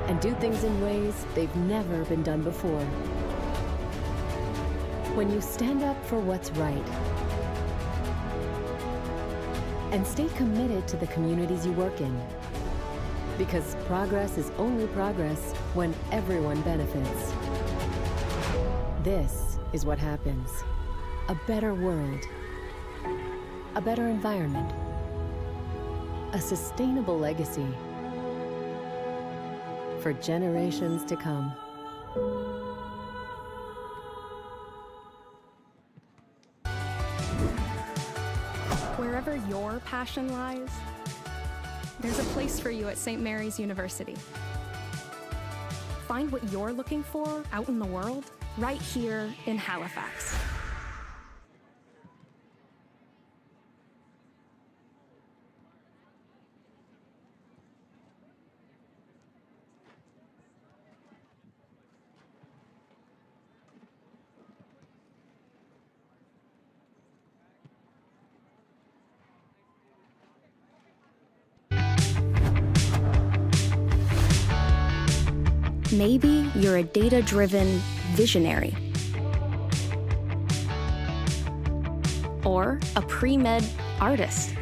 and do things in ways they've never been done before. When you stand up for what's right and stay committed to the communities you work in, because progress is only progress when everyone benefits. This is what happens. A better world, a better environment, a sustainable legacy for generations to come. Wherever your passion lies, there's a place for you at St. Mary's University. Find what you're looking for out in the world, right here in Halifax. Maybe you're a data-driven visionary, or a pre-med artist,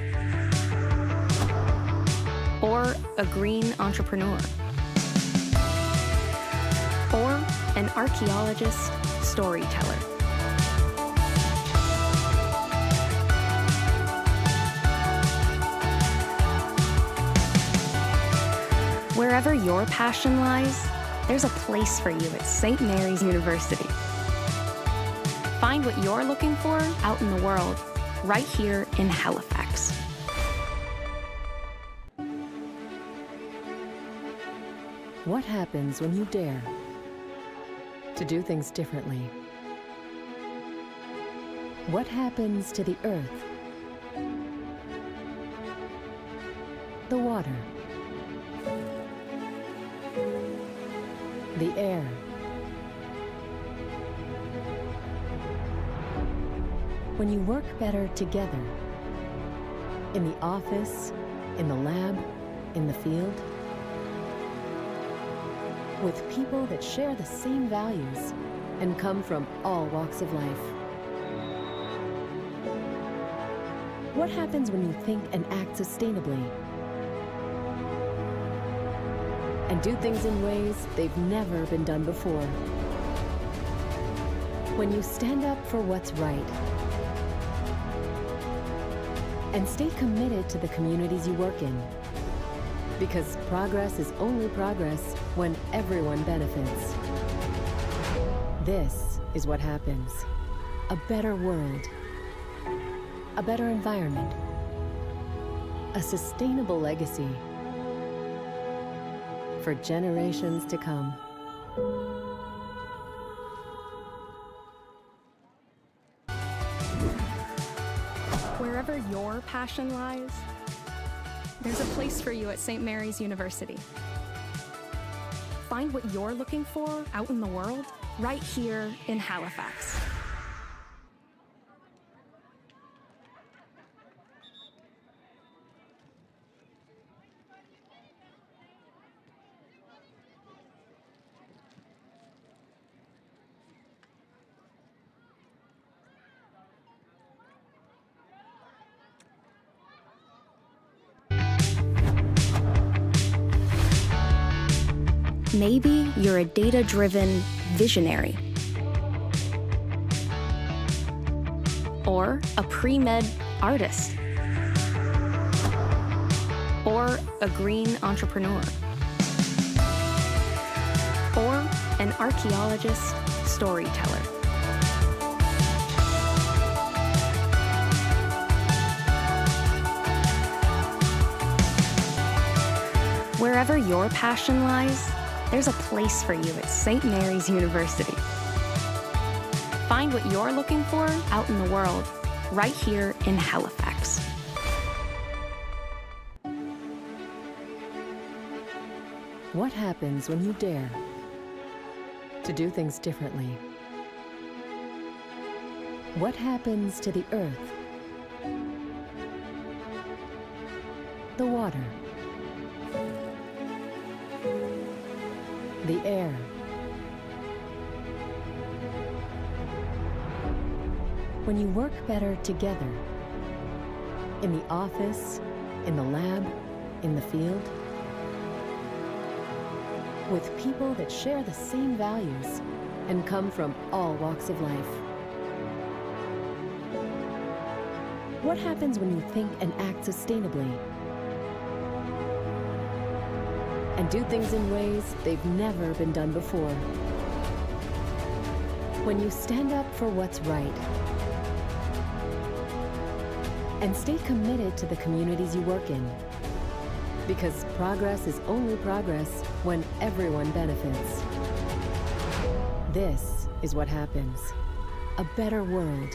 or a green entrepreneur, or an archaeologist storyteller. Wherever your passion lies, there's a place for you at St. Mary's University. Find what you're looking for out in the world, right here in Halifax. What happens when you dare to do things differently? What happens to the earth, the water, the air, when you work better together, in the office, in the lab, in the field, with people that share the same values and come from all walks of life? What happens when you think and act sustainably and do things in ways they've never been done before? When you stand up for what's right and stay committed to the communities you work in, because progress is only progress when everyone benefits. This is what happens. A better world, a better environment, a sustainable legacy for generations to come. Wherever your passion lies, there's a place for you at St. Mary's University. Find what you're looking for out in the world, right here in Halifax. Maybe you're a data-driven visionary, or a pre-med artist, or a green entrepreneur, or an archaeologist storyteller. Wherever your passion lies, there's a place for you at St. Mary's University. Find what you're looking for out in the world, right here in Halifax. What happens when you dare to do things differently? What happens to the earth, the water, the air, when you work better together, in the office, in the lab, in the field, with people that share the same values and come from all walks of life. What happens when you think and act sustainably and do things in ways they've never been done before? When you stand up for what's right and stay committed to the communities you work in, because progress is only progress when everyone benefits. This is what happens. A better world,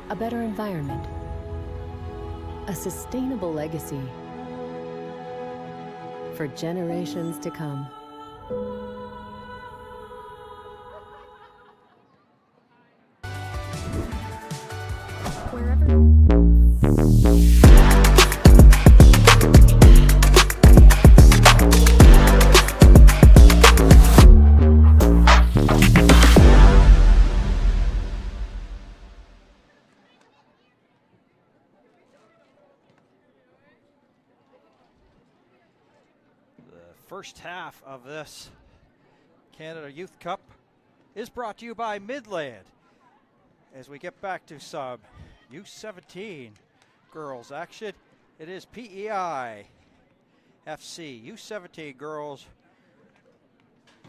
a better environment, a sustainable legacy for generations to come. First half of this Canada Youth Cup is brought to you by Midland. As we get back to some U17 girls action, it is PEI FC U17 girls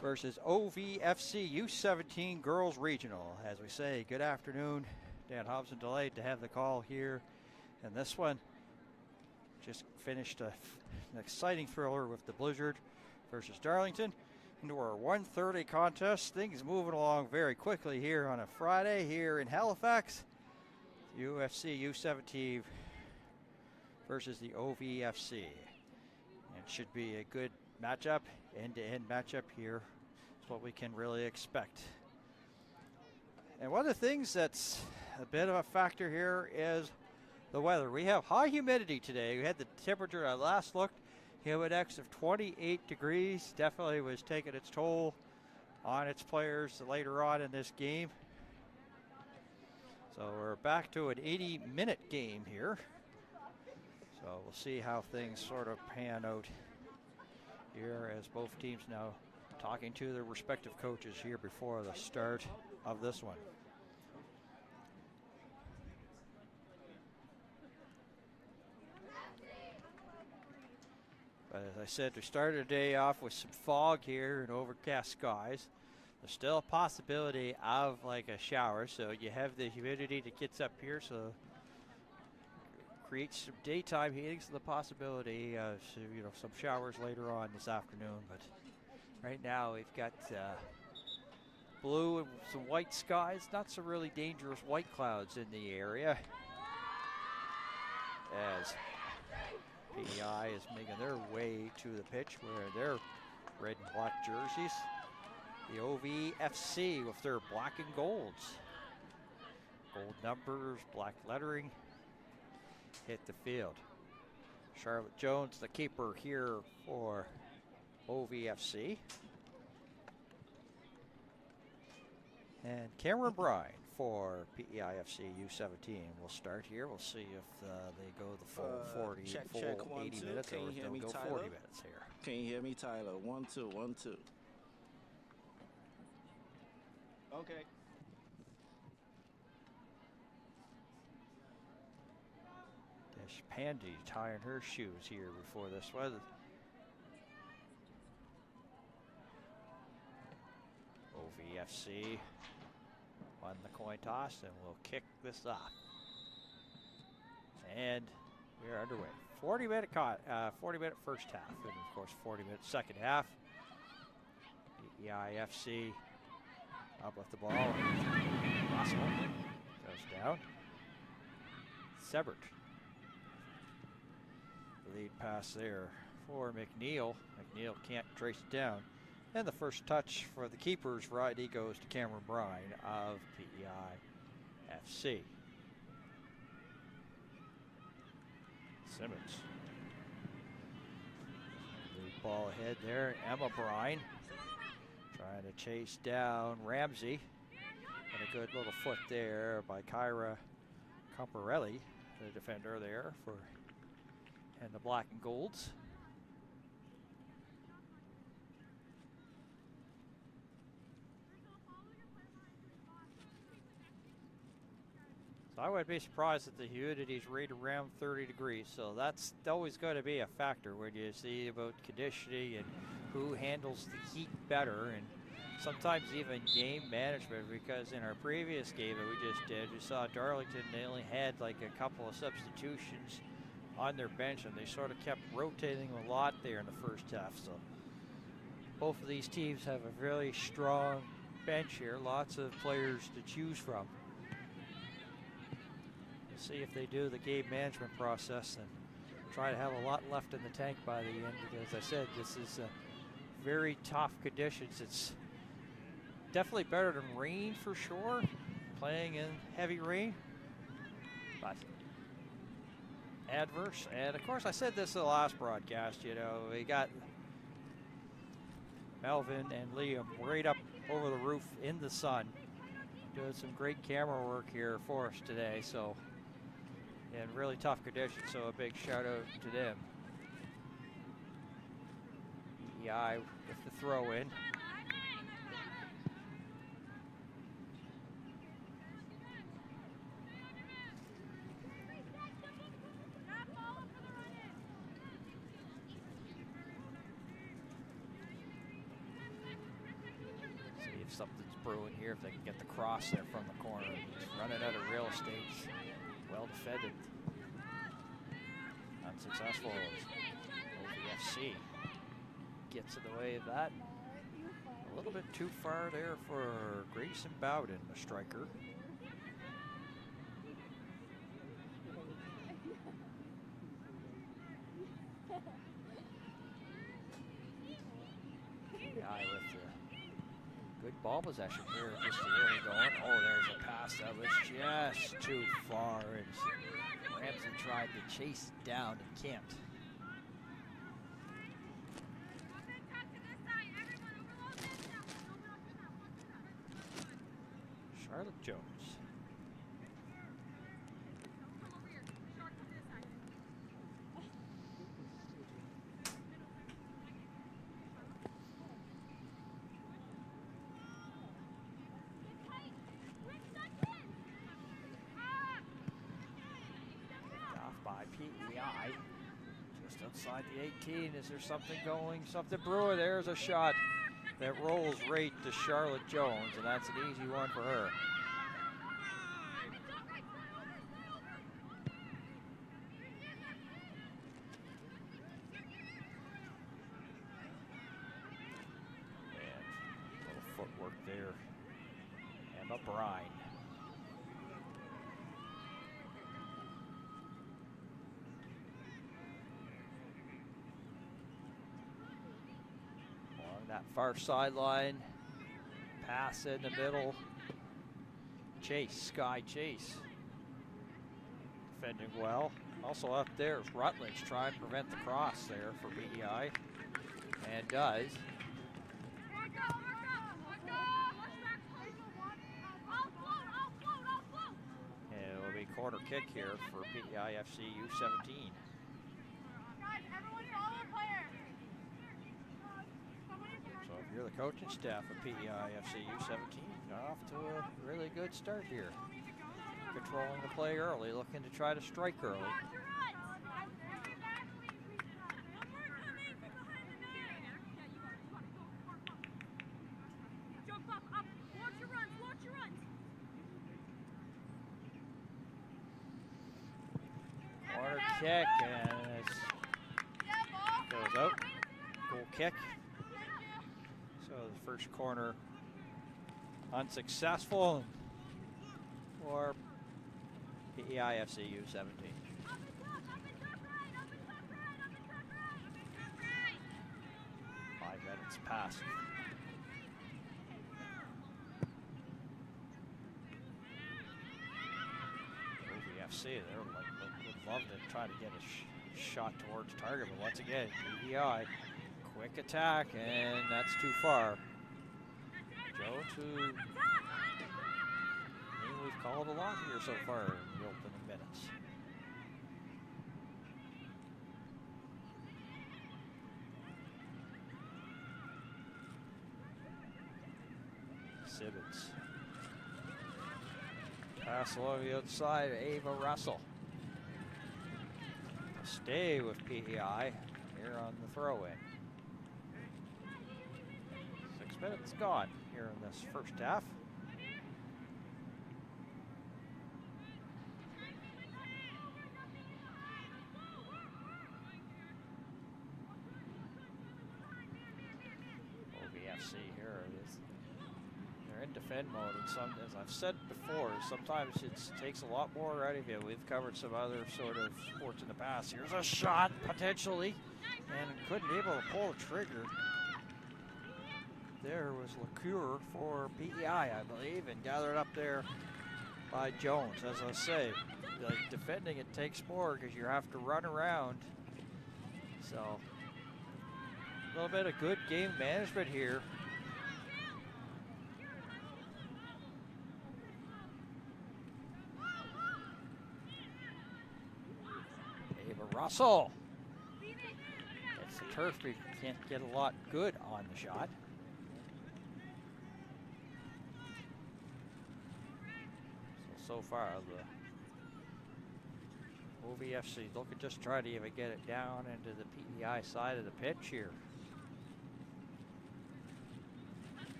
versus OVFC U17 girls regional. As we say, good afternoon. Dan Hobson delayed to have the call here. And this one just finished an exciting thriller with the Blizzard versus Darlington into our 1:30 contest. Things moving along very quickly here on a Friday here in Halifax. UFC U17 versus the OVFC. It should be a good matchup, end-to-end matchup here. That's what we can really expect. And one of the things that's a bit of a factor here is the weather. We have high humidity today. We had the temperature I last looked, humidex of 28 degrees. Definitely was taking its toll on its players later on in this game. So we're back to an 80-minute game here. So we'll see how things sort of pan out here as both teams now talking to their respective coaches here before the start of this one. But as I said, we started the day off with some fog here and overcast skies. There's still a possibility of like a shower, so you have the humidity that gets up here, so creates some daytime heating, so the possibility of some showers later on this afternoon. But right now we've got blue and some white skies, not some really dangerous white clouds in the area. As PEI is making their way to the pitch wearing their red and black jerseys. The OVFC with their black and golds. Gold numbers, black lettering, hit the field. Charlotte Jones, the keeper here for OVFC. And Cameron Bryan for PEIFC U17 will start here. We'll see if they go the full 80 minutes, or if they'll go 40 minutes here. Can you hear me, Tyler? 1, 2, 1, 2. Okay. Dish Pandy tying her shoes here before this one. OVFC won the coin toss and will kick this off. And we are underway. 40-minute first half, and of course 40-minute second half. PEIFC up with the ball. Possible goes down. Sebert. The lead pass there for McNeil. McNeil can't trace it down. And the first touch for the keeper's variety goes to Cameron Bryan of PEIFC. Simmons. ball ahead there. Emma Brine trying to chase down Ramsey. And a good little foot there by Kyra Camparelli, the defender there for and the black and golds. So I wouldn't be surprised if the humidity is right around 30 degrees. So that's always going to be a factor when you see about conditioning and who handles the heat better, and sometimes even game management, because in our previous game that we just did, you saw Darlington, they only had like a couple of substitutions on their bench, and they sort of kept rotating a lot there in the first half. So both of these teams have a really strong bench here, lots of players to choose from. We'll see if they do the game management process and try to have a lot left in the tank by the end, because as I said, this is very tough conditions. It's definitely better than rain for sure, playing in heavy rain, but adverse. And of course, I said this in the last broadcast, you know, we got Melvin and Liam right up over the roof in the sun, doing some great camera work here for us today. So, in really tough conditions, so a big shout out to them. PEI with the throw in. Something's brewing here if they can get the cross there from the corner. Just running out of real estate. Well defended. Unsuccessful. OVFC gets in the way of that. A little bit too far there for Grayson Bowden, the striker. PEI with the good ball possession here, just really going. Oh, there's a pass that was just too far, and Ramsey tried to chase it down and can't. Charlotte Jones. PEI just outside the 18. Is there something going? Something brewing. There's a shot that rolls right to Charlotte Jones, and that's an easy one for her. And a little footwork there. Emma Brine. That far sideline, pass in the middle. Chase, Sky Chase, defending well. Also up there is Rutledge trying to prevent the cross there for PEI, and does. And it will be corner kick here for PEI FC U17. So if you're the coaching staff of PEI FC U17, off to a really good start here. Controlling the play early, looking to try to strike early. Corner kick, and it goes out. Goal kick. So the first corner unsuccessful for PEI FC U17. 5 minutes passed. OVFC, they're would love to try to get a shot towards target, but once again, PEI Quick attack, and that's too far. Jones, who we've called a lot here so far in the opening minutes. Simmons. Pass along the outside, Ava Russell. Stay with PEI here on the throw-in. 6 minutes gone here in this first half. OVFC here is they're in defend mode, and some, as I've said before, sometimes it takes a lot more out of you. We've covered some other sort of sports in the past. Here's a shot potentially, and couldn't able to pull the trigger. There was LaCour for PEI, I believe, and gathered up there by Jones. As I say, like defending it takes more because you have to run around. So a little bit of good game management here. Ava Russell. It's the turf, but you can't get a lot good on the shot. So far, the OVFC looking just try to even get it down into the PEI side of the pitch here.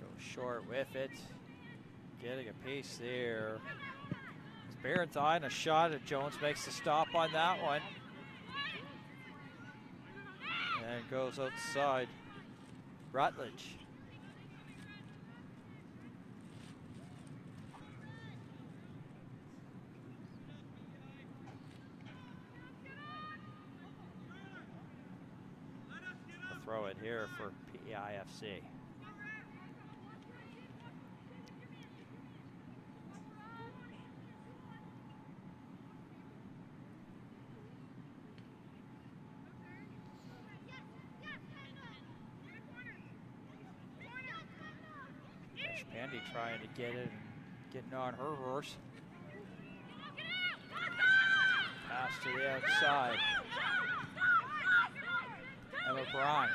Go short with it, getting a piece there. Barenthine, a shot at Jones, makes the stop on that one. And goes outside. Rutledge. I'll throw it here for PEIFC. Pandy trying to get it and getting on her horse. Pass to the outside. Emma Bryan.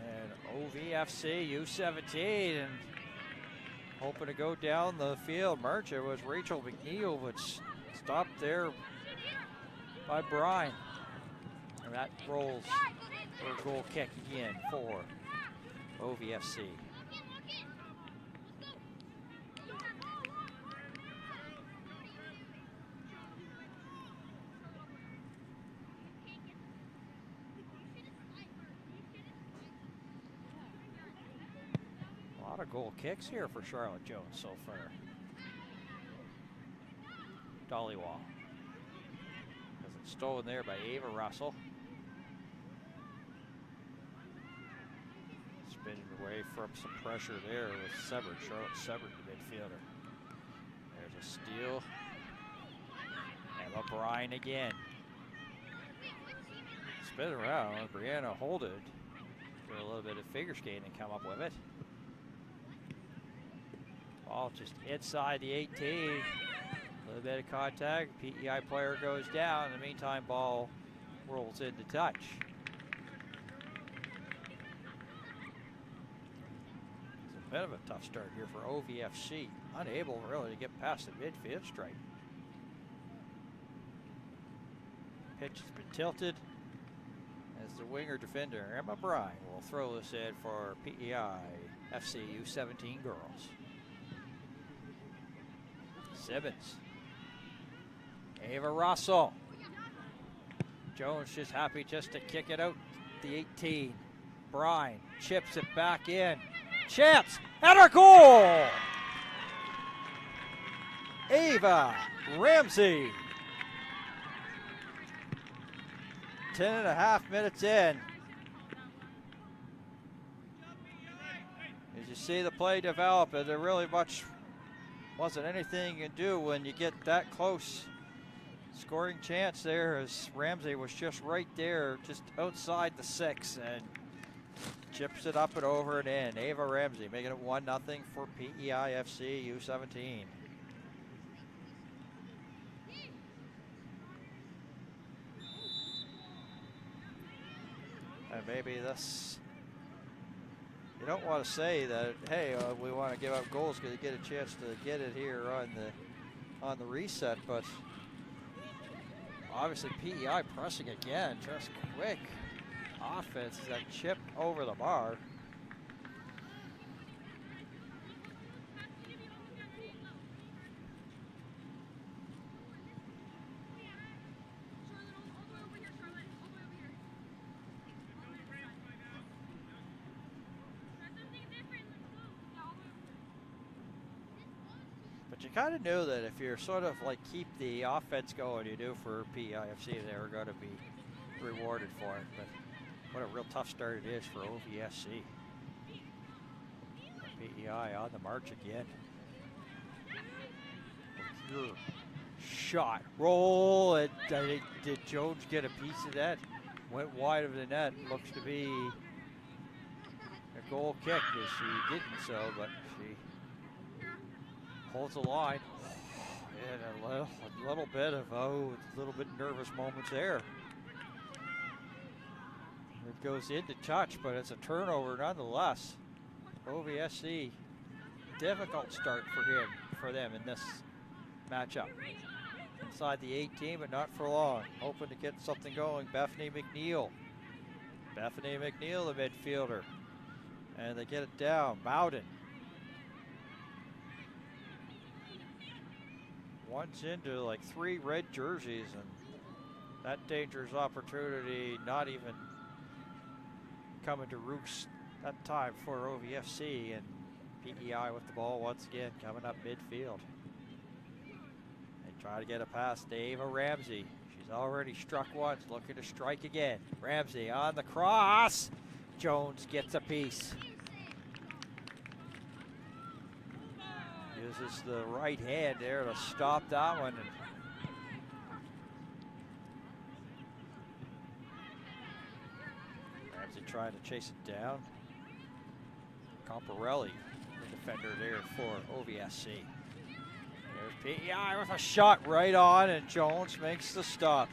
And OVFC U17 and hoping to go down the field. Merchant was Rachel McNeil, but stopped there by Bryan. And that rolls for a goal kick again for OVFC. Goal kicks here for Charlotte Jones so far. Dollywall. Has it stolen there by Ava Russell. Spinning away from some pressure there with Severed. Charlotte Severed, the midfielder. There's a steal. Emma Bryan again. Spin around. Brianna hold it. Do a little bit of figure skating and come up with it. Ball just inside the 18. A little bit of contact. PEI player goes down. In the meantime, ball rolls into touch. It's a bit of a tough start here for OVFC. Unable really to get past the midfield stripe. Pitch has been tilted as the winger defender, Emma Bryan, will throw this in for PEI FC U17 girls. Simmons. Ava Russell. Jones just happy just to kick it out the 18. Bryan chips it back in. Chance and a goal! Ava Ramsey. 10.5 minutes in. As you see the play develop, and there really much wasn't anything you can do when you get that close. Scoring chance there as Ramsey was just right there, just outside the 6, and chips it up and over and in. Ava Ramsey making it 1-0 for PEI FC U17. And maybe this, you don't want to say that, hey, we want to give up goals because you get a chance to get it here on the reset, but obviously PEI pressing again, just quick offense that chipped over the bar. But you kind of knew that if you're sort of like keep the offense going you do for PEIFC, they were going to be rewarded for it. But what a real tough start it is for OVFC. PEI on the march again. Shot, roll, and did Jones get a piece of that? Went wide of the net. Looks to be a goal kick, as she didn't so, but she holds the line. And a little bit of, nervous moments there. It goes into touch, but it's a turnover nonetheless. OVSC, difficult start for them in this matchup. Inside the 18, but not for long. Hoping to get something going. Bethany McNeil, the midfielder. And they get it down. Bowden. Once into like 3 red jerseys, and that dangerous opportunity not even coming to roost that time for OVFC, and PEI with the ball once again coming up midfield. They try to get a pass to Ava Ramsey. She's already struck once, looking to strike again. Ramsey on the cross. Jones gets a piece. Uses the right hand there to stop that one. And Ramsey trying to chase it down. Comparelli, the defender there for OVSC. There's PEI with a shot right on, and Jones makes the stop.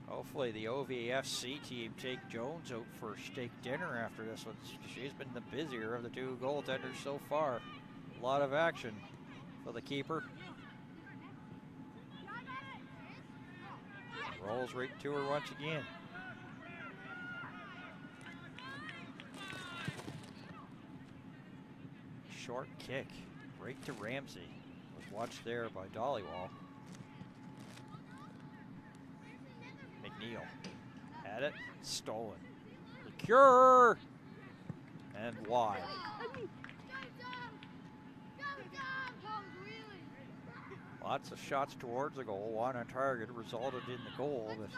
Hopefully the OVFC team take Jones out for steak dinner after this one. She's been the busier of the 2 goaltenders so far. A lot of action for the keeper. Rolls right to her once again. Short kick right to Ramsey. Was watched there by Dollywall. McNeil had it, stolen. The cure, and wide. Lots of shots towards the goal. One on target resulted in the goal. But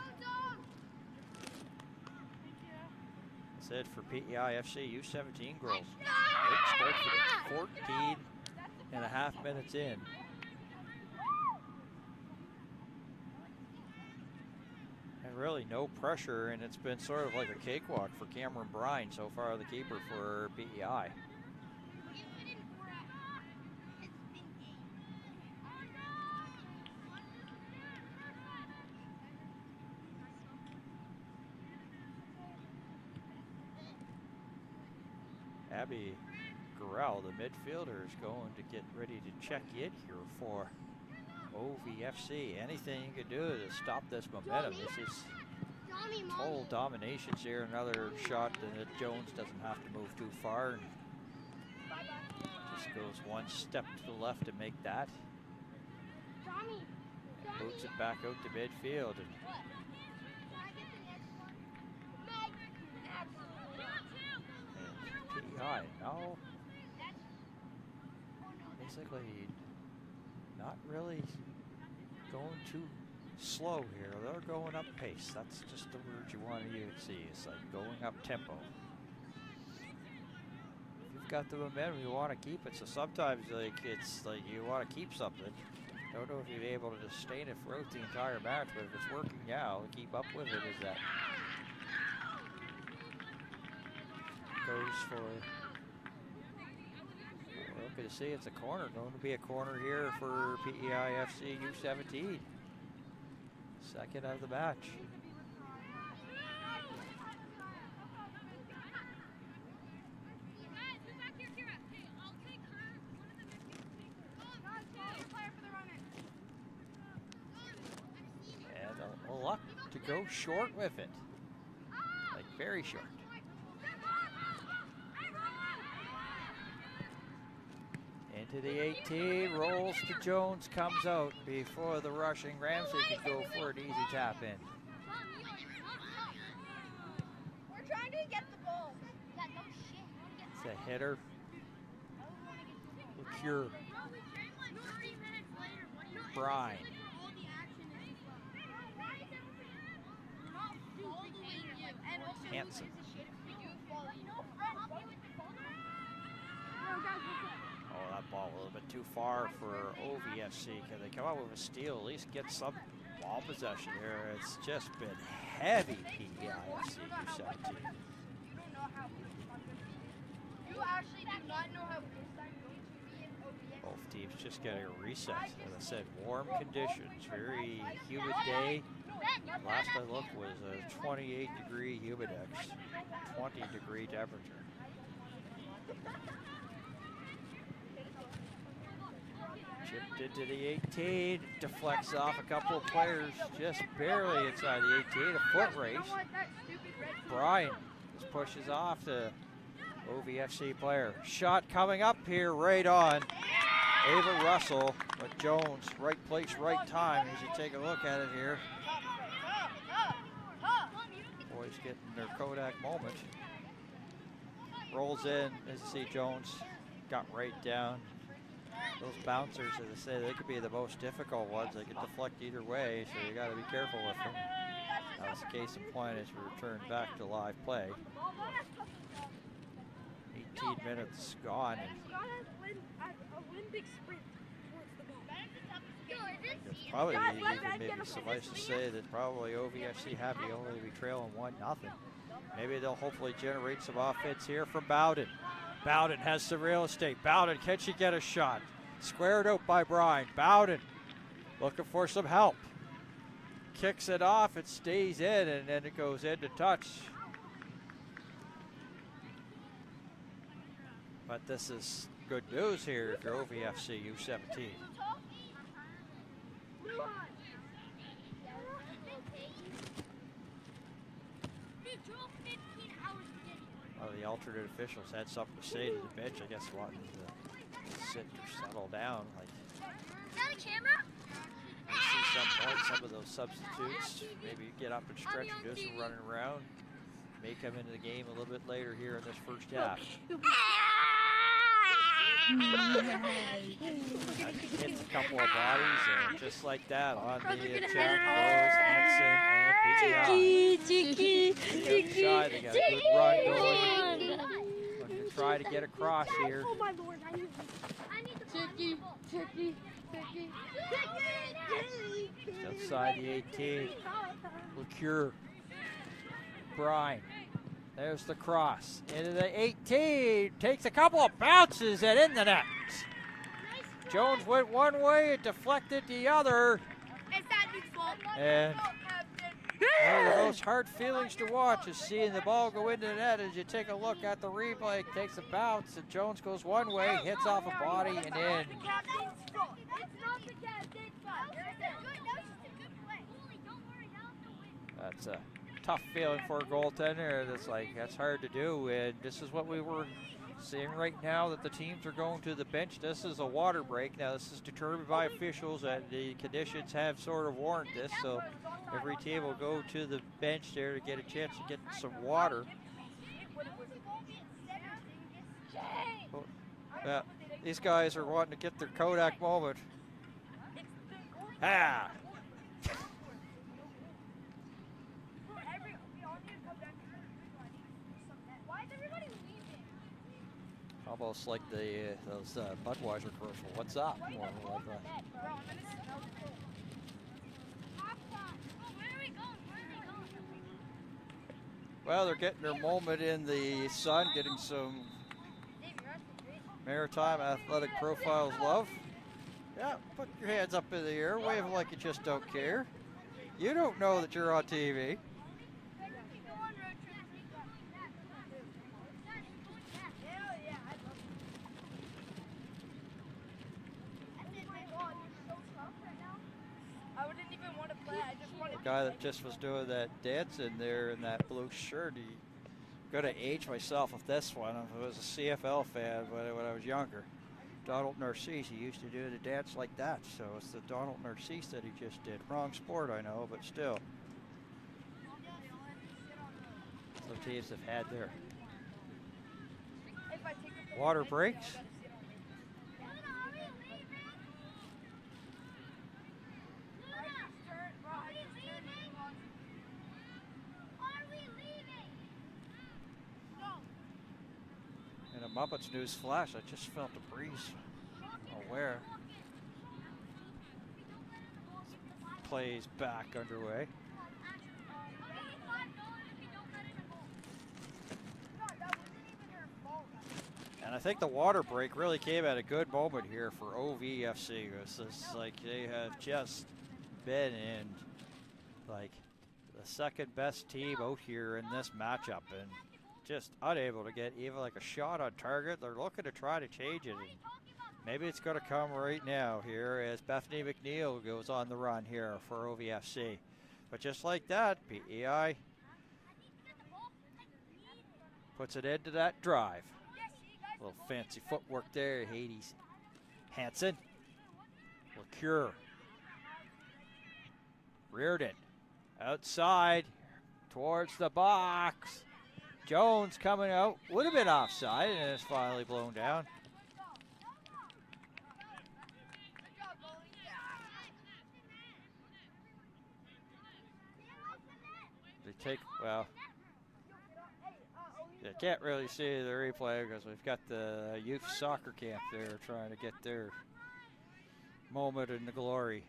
that's it for PEI FC U17 girls. Great start for them. 14.5 minutes in. Really no pressure, and it's been sort of like a cakewalk for Cameron Brine so far, the keeper for PEI. Abby Gorell, the midfielder, is going to get ready to check in here for OVFC. Anything you can do to stop this momentum. This is total dominations here. Another shot that Jones doesn't have to move too far. And just goes one step to the left to make that. And boots it back out to midfield. And PEI now basically not really going too slow here. They're going up pace. That's just the word you want to see. It's like going up tempo. If you've got the momentum, you want to keep it. So sometimes it's like you want to keep something. Don't know if you'll be able to sustain it throughout the entire match, but if it's working now, keep up with it. Is that goes for? We're looking to see it's a corner. Going to be a corner here for PEI FC U17. Second of the match. And a luck to go short with it. Like very short. Into the 18, rolls to Jones, comes out before the rushing Ramsey could go for an easy tap in. We're trying to get the ball. It's a header. Lecure. Brine. Hanson. Oh, that ball a little bit too far for OVFC. Can they come out with a steal? At least get some ball possession here. It's just been heavy PEI FC U17. You actually do not know how good that going to be in OVFC. Both teams just getting a reset. As I said, warm conditions, very humid day. Last I looked was a 28-degree humidex, 20-degree temperature. Chipped into the 18, deflects off a couple of players, just barely inside the 18, a foot race. Bryan just pushes off the OVFC player. Shot coming up here, right on. Ava Russell, but Jones, right place, right time as you take a look at it here. Boys getting their Kodak moment. Rolls in, as you see Jones got right down. Those bouncers, as I say, they could be the most difficult ones. They can deflect either way, so you got to be careful with them. That was the case in point as we return back to live play. 18 minutes gone. It's probably even maybe suffice to say that probably OVFC Happy only will be trailing 1-0. Maybe they'll hopefully generate some offense here from Bowden. Bowden has some real estate. Bowden, can she get a shot? Squared out by Bryan. Bowden looking for some help. Kicks it off, it stays in, and then it goes into touch. But this is good news here if you're OVFC U17. Well, the alternate officials had something to say to the bench, I guess, wanting to sit or settle down. Like, you see some of those substitutes maybe get up and stretch and do some running around. May come into the game a little bit later here in this first half. Hits a couple of bodies, and just like that, on the check goes Hanson and PEI. Outside, they got a good run going. Going to try to get across here. Oh my lord, I need Just outside the 18. Lecure. Bryan. There's the cross. Into the 18. Takes a couple of bounces and in the net. Jones went one way, it deflected the other. And one of the most hard feelings to watch is seeing the ball go into the net as you take a look at the replay. Takes a bounce, and Jones goes one way, hits off a body and in. That's a tough feeling for a goaltender. That's hard to do, and this is what we were seeing right now, that the teams are going to the bench. This is a water break. Now this is determined by officials, and the conditions have sort of warranted this, so every team will go to the bench there to get a chance to get some water. Yeah, these guys are wanting to get their Kodak moment. Ah! Almost like those Budweiser commercial. What's up? More like that. Well, they're getting their moment in the sun, getting some Maritime Athletic Profiles love. Yeah, put your hands up in the air, wave like you just don't care. You don't know that you're on TV. I wouldn't even want to play. I just want to. The guy that just was doing that dance in there in that blue shirt, he gonna age myself with this one. I was a CFL fan when I was younger. Donald Narcisse, he used to do the dance like that, so it's the Donald Narcisse that he just did. Wrong sport, I know, but still. Some teams have had their water breaks. And a Muppets news flash, I just felt a breeze. Aware. Plays back underway. And I think the water break really came at a good moment here for OVFC. It's like they have just been in like the second best team out here in this matchup and just unable to get even like a shot on target. They're looking to try to change it. And maybe it's going to come right now here as Bethany McNeil goes on the run here for OVFC. But just like that, PEI puts it into that drive. A little fancy footwork there, Hades. Hansen. LaCure. Reardon. Outside. Towards the box. Jones coming out. Would have been offside and it's finally blown down. They take, well, you can't really see the replay because we've got the youth soccer camp there trying to get their moment in the glory.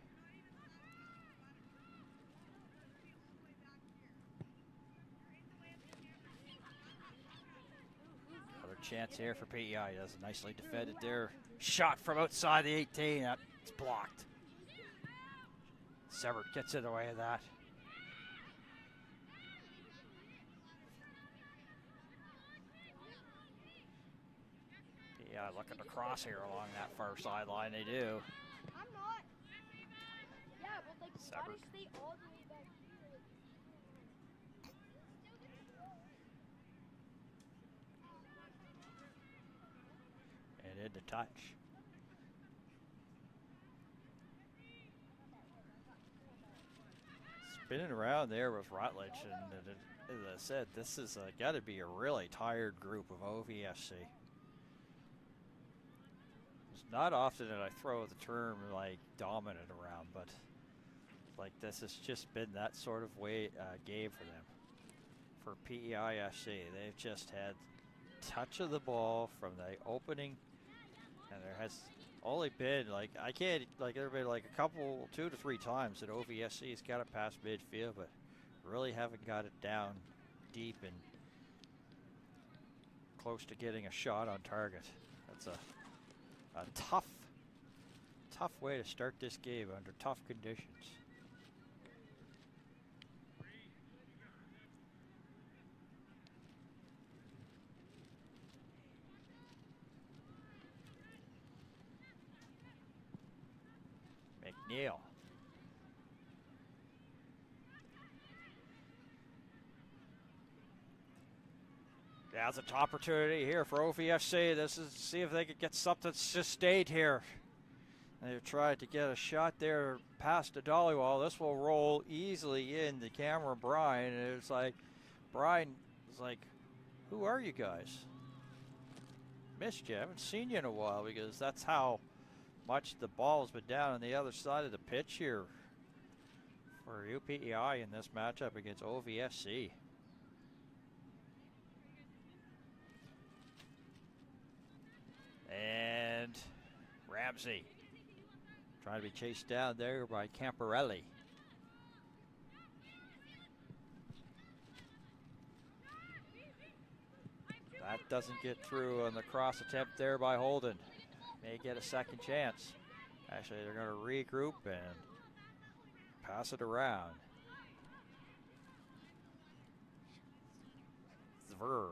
Another chance here for PEI. That's nicely defended there. Shot from outside the 18. It's blocked. Severt gets in the way of that. Yeah, looking across here along that far sideline, they do. I'm not. Yeah, but like, Severed. why do you stay all the way back here? And into touch. Spinning around there with Rutledge, and as I said, this is got to be a really tired group of OVFC. It's not often that I throw the term like dominant around, but like this has just been that sort of game for them. For PEI FC, they've just had touch of the ball from the opening, and there has only been like there have been like a couple, 2 to 3 times that OVSC has got it past midfield, but really haven't got it down deep and close to getting a shot on target. That's a tough way to start this game under tough conditions. McNeil. Yeah, it's an opportunity here for OVFC. This is see if they could get something sustained here. They've tried to get a shot there past the dolly wall. This will roll easily in to Cameron Bryan. And it's like, Bryan is like, who are you guys? Missed you. I haven't seen you in a while because that's how much the ball's been down on the other side of the pitch here for UPEI in this matchup against OVFC. Ramsey trying to be chased down there by Camparelli. That doesn't get through on the cross attempt there by Holden. May get a second chance. Actually, they're going to regroup and pass it around. Zver.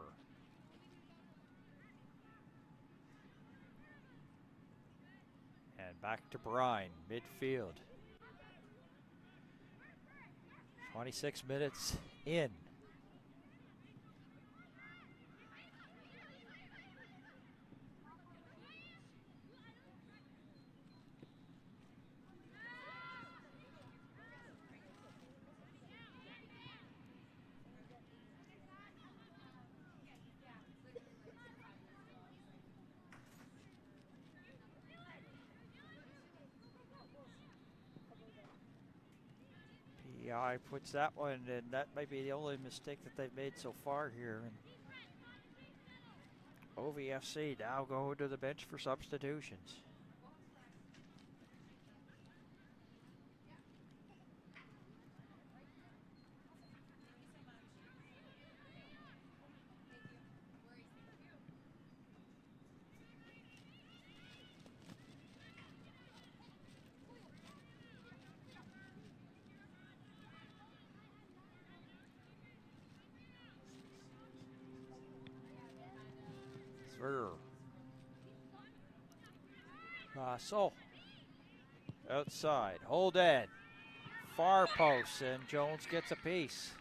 And back to Brine, midfield. 26 minutes in. PEI puts that one, and that might be the only mistake that they've made so far here. And OVFC now going to the bench for substitutions. So outside, Holden, far post, and Jones gets a piece.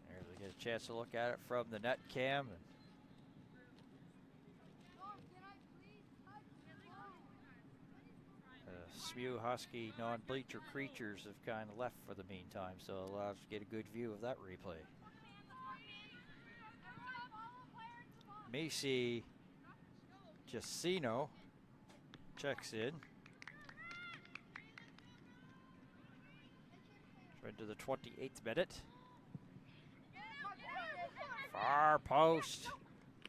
There we get a chance to look at it from the net cam. SMU Husky non-bleacher creatures have kind of left for the meantime, so it allows us to get a good view of that replay. Macy Giacino checks in. Into the 28th minute. Far post.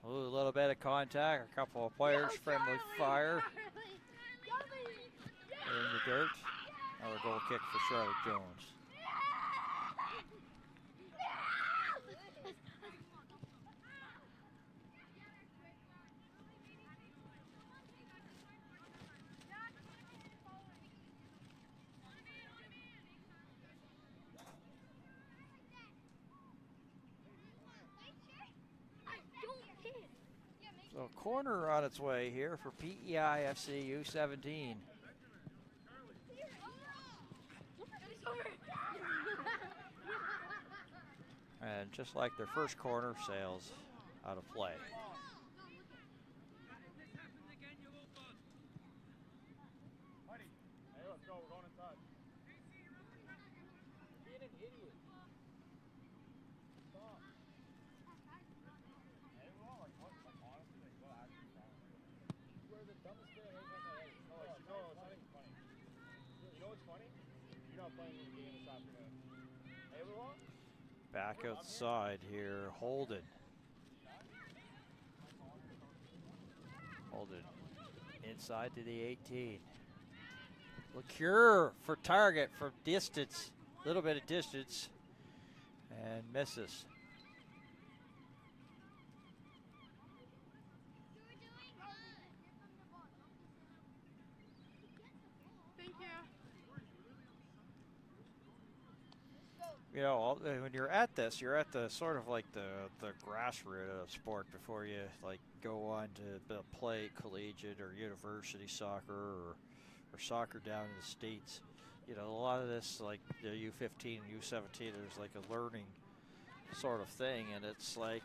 A little bit of contact. A couple of players friendly fire. In the dirt. Another goal kick for Charlotte Jones. So corner on its way here for PEI FC U17. And just like their first corner, sails out of play. Back outside here, Holden. Holden inside to the 18. LeCure for target from distance, a little bit of distance, and misses. You know, when you're at this, you're at the sort of like the grassroots of sport before you like go on to play collegiate or university soccer or soccer down in the States. You know, a lot of this, like the U15 and U17, there's like a learning sort of thing, and it's like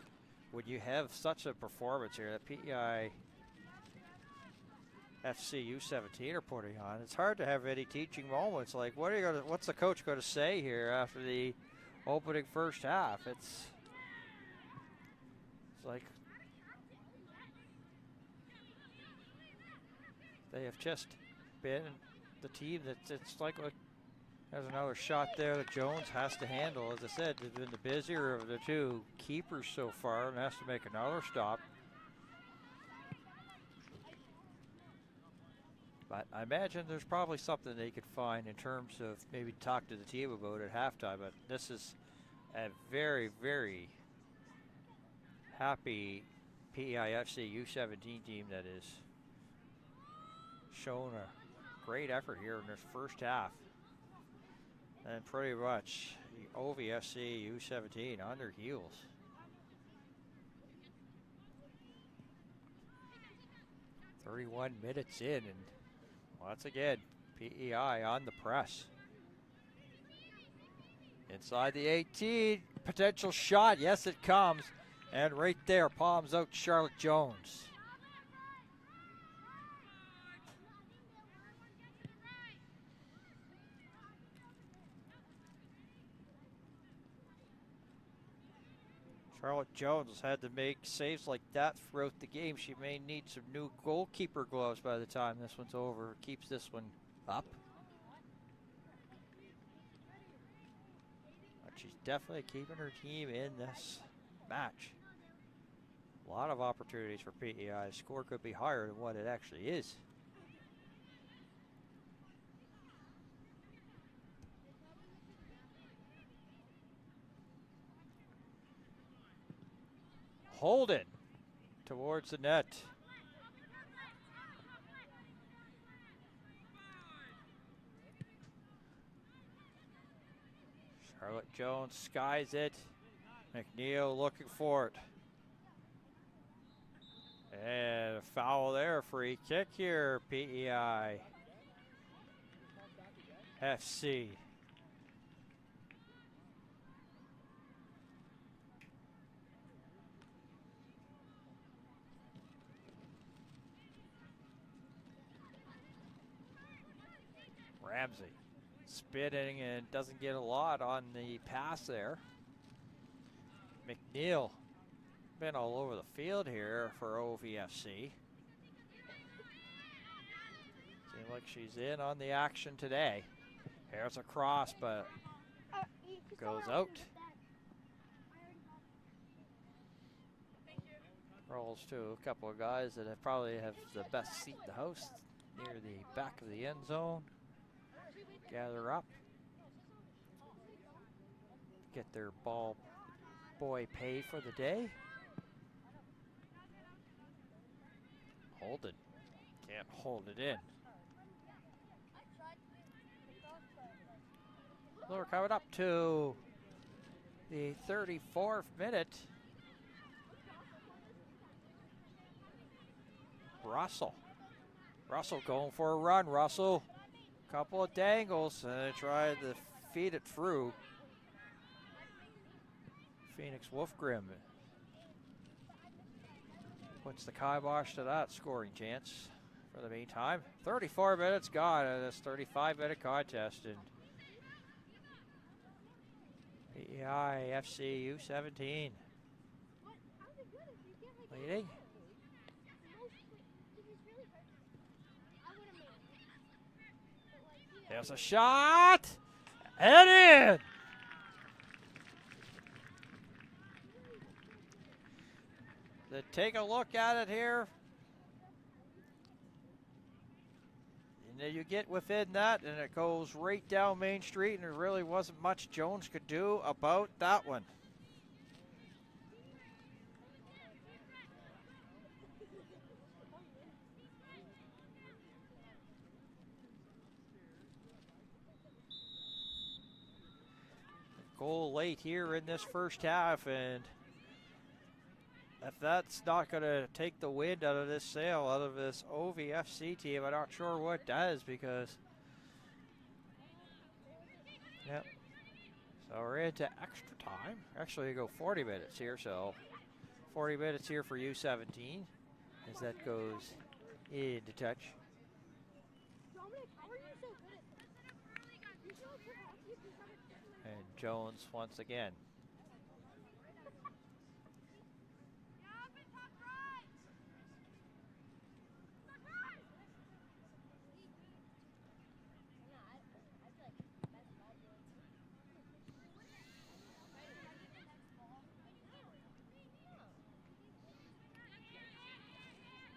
when you have such a performance here that PEI FC U17 are putting on, it's hard to have any teaching moments. Like, what's the coach going to say here after the opening first half? It's like they have just been the team that it's like There's another shot there that Jones has to handle. As I said, they've been the busier of the two keepers so far and has to make another stop. But I imagine there's probably something they could find in terms of maybe talk to the team about at halftime. But this is a very, very happy PEI FC U17 team that is shown a great effort here in this first half. And pretty much the OVFC U17 on their heels. "31 minutes in, and once again, PEI on the press. Inside the 18, potential shot. Yes, it comes. And right there, palms out Charlotte Jones. Charlotte Jones has had to make saves like that throughout the game. She may need some new goalkeeper gloves by the time this one's over. Keeps this one up. But she's definitely keeping her team in this match. A lot of opportunities for PEI. The score could be higher than what it actually is. Holden towards the net. Charlotte Jones skies it. McNeil looking for it. And a foul there, free kick here, PEI FC. Ramsey spitting and doesn't get a lot on the pass there. McNeil been all over the field here for OVFC. Seems like she's in on the action today. Here's a cross, but goes out. Rolls to a couple of guys that probably have the best seat in the house near the back of the end zone. Gather up. Get their ball boy pay for the day. Holden can't hold it in. So we're coming up to the 34th minute. Russell going for a run. Russell, couple of dangles, and tried to feed it through. Phoenix Wolfgrim puts the kibosh to that scoring chance for the meantime. 34 minutes gone in this 35-minute contest, and PEI FC U17 leading. There's a shot, and in! Take a look at it here. And then you get within that, and it goes right down Main Street, and there really wasn't much Jones could do about that one. Goal late here in this first half, and if that's not going to take the wind out of this sail, out of this OVFC team, I'm not sure what does, because, yep. So we're into extra time. Actually, we go 40 minutes here, so 40 minutes here for U17 as that goes into touch. And Jones once again.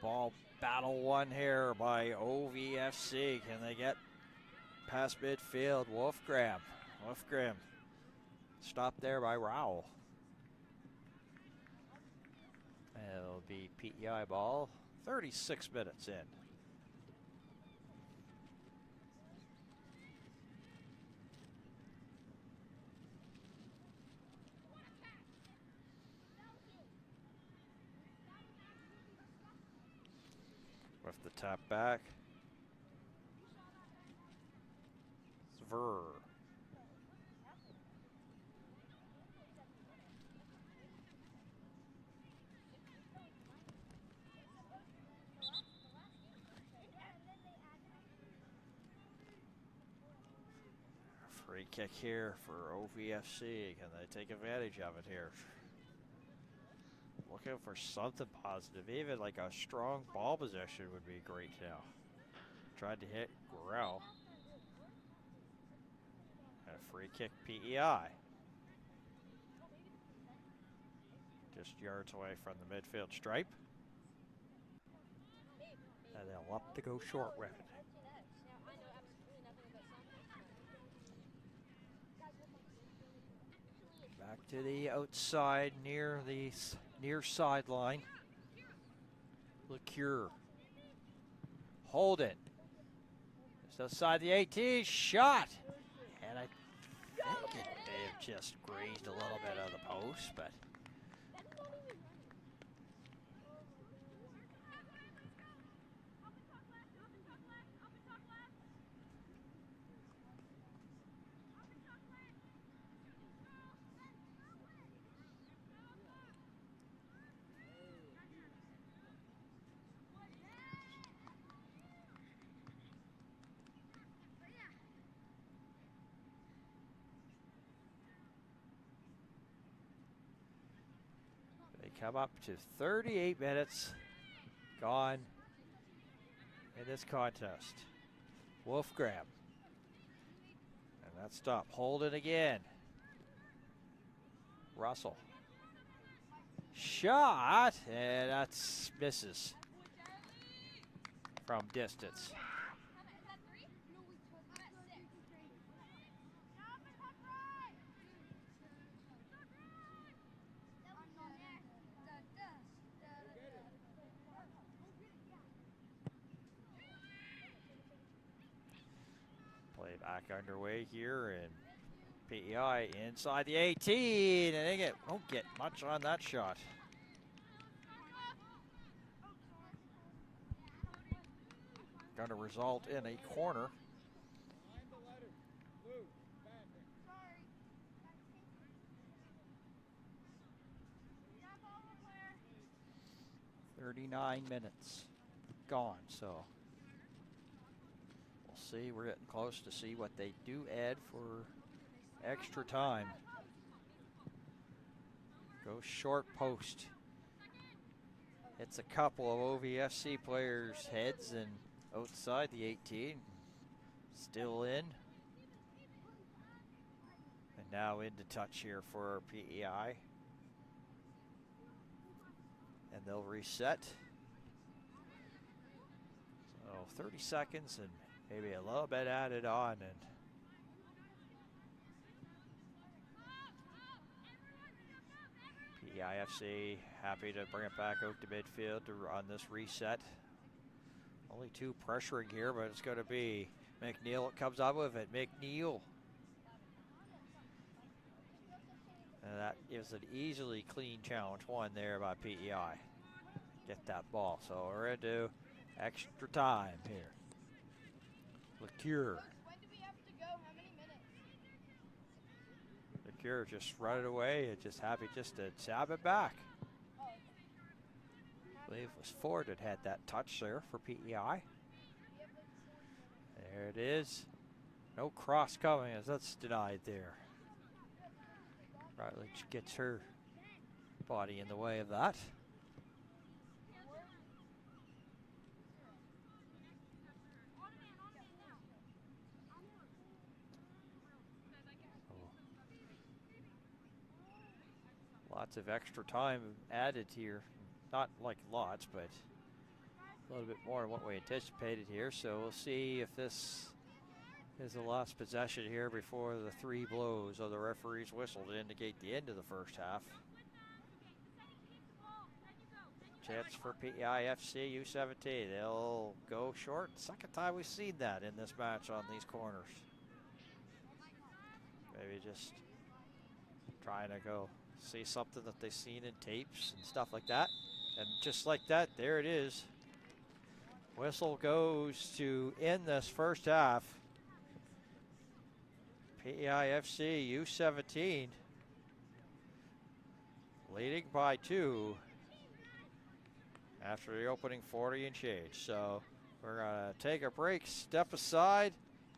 ball battle won here by OVFC. Can they get past midfield? Wolfgram stopped there by Rowell. And it'll be PEI ball, 36 minutes in. With the tap back. Zver. Free kick here for OVFC. Can they take advantage of it here? Looking for something positive. Even like a strong ball possession would be great now. Tried to hit Grell. And a free kick PEI. Just yards away from the midfield stripe. And they'll up to go short with it. Back to the outside near the near sideline. LeCure. Hold it. Just outside the 18, shot. And I think it may have just grazed a little bit of the post, but come up to 38 minutes gone in this contest. Wolfgram. And that stop. Hold it again. Russell. Shot. And that's misses from distance. Play back underway here, and PEI inside the 18, and they don't get much on that shot. Going to result in a corner. "39 minutes gone, so we'll see. We're getting close to see what they do add for extra time. Goes short post. Hits a couple of OVFC players' heads and outside the 18. Still in. And now into touch here for PEI. And they'll reset. So 30 seconds and maybe a little bit added on. And PEIFC happy to bring it back out to midfield on this reset. Only two pressuring here, but it's going to be McNeil that comes up with it. McNeil. And that is an easily clean challenge won there by PEI. Get that ball. So we're into extra time here. LeCure. When do we have to go? How many minutes? LeCure just run it away and just happy just to stab it back. I believe it was Ford that had that touch there for PEI. There it is. No cross coming as that's denied there. Rutledge gets her body in the way of that. Lots of extra time added here. Not like lots, but A little bit more than what we anticipated here, so we'll see if this is the last possession here before the 3 blows of the referee's whistle to indicate the end of the first half. Chance for PEI FC U17. They'll go short. Second time we've seen that in this match on these corners. Maybe just trying to go see something that they've seen in tapes and stuff like that. And just like that, there it is. Whistle goes to end this first half. PEI FC U17 leading by 2 after the opening 40 and change. So we're gonna take a break, step aside,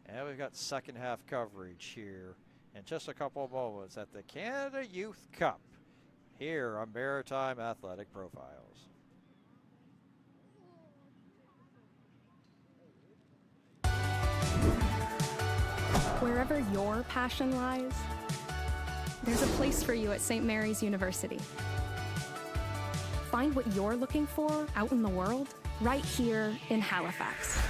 and we've got second half coverage here in just a couple of moments at the Canada Youth Cup here on Maritime Athletic Profiles. Wherever your passion lies, there's a place for you at St. Mary's University. Find what you're looking for out in the world, right here in Halifax.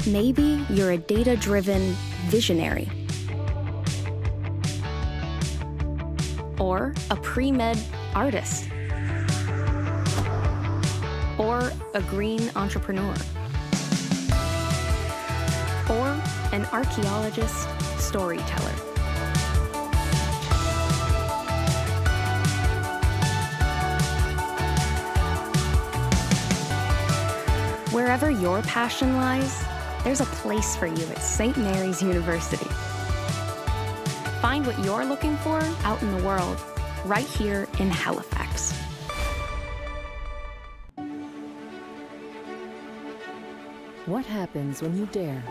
Maybe you're a data-driven visionary, or a pre-med artist, or a green entrepreneur, or an archaeologist storyteller. Wherever your passion lies, there's a place for you at St. Mary's University. Find what you're looking for out in the world, right here in Halifax. What happens when you dare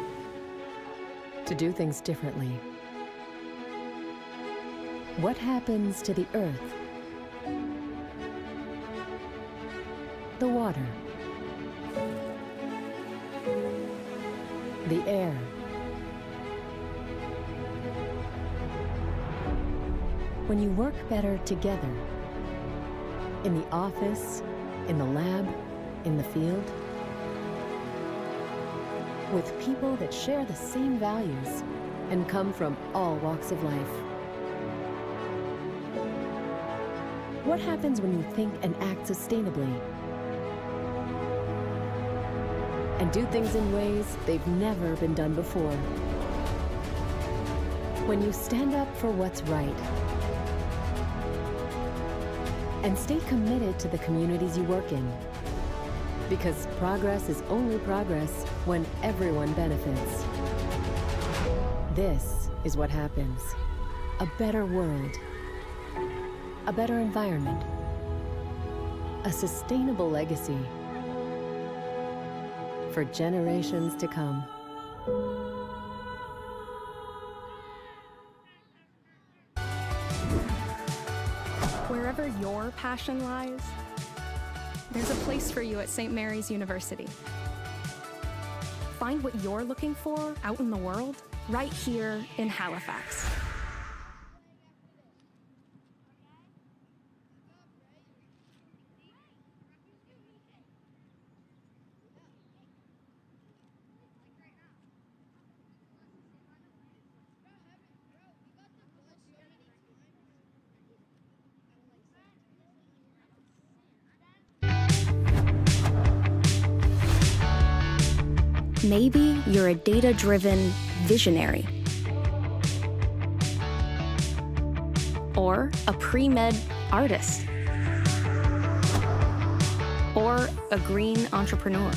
to do things differently? What happens to the earth, the water, the air, when you work better together, in the office, in the lab, in the field, with people that share the same values and come from all walks of life? What happens when you think and act sustainably and do things in ways they've never been done before? When you stand up for what's right and stay committed to the communities you work in, because progress is only progress when everyone benefits. This is what happens. A better world, a better environment, a sustainable legacy for generations to come. Wherever your passion lies, there's a place for you at St. Mary's University. Find what you're looking for out in the world, right here in Halifax. Maybe you're a data-driven visionary, or a pre-med artist, or a green entrepreneur,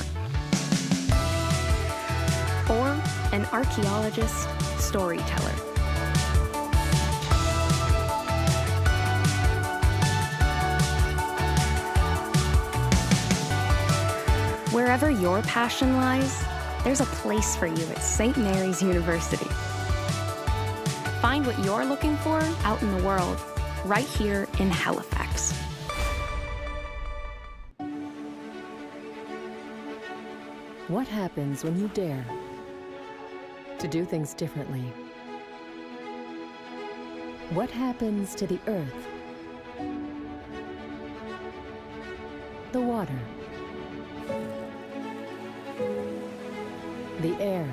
or an archaeologist storyteller. Wherever your passion lies, there's a place for you at St. Mary's University. Find what you're looking for out in the world, right here in Halifax. What happens when you dare to do things differently? What happens to the earth, the water, the air,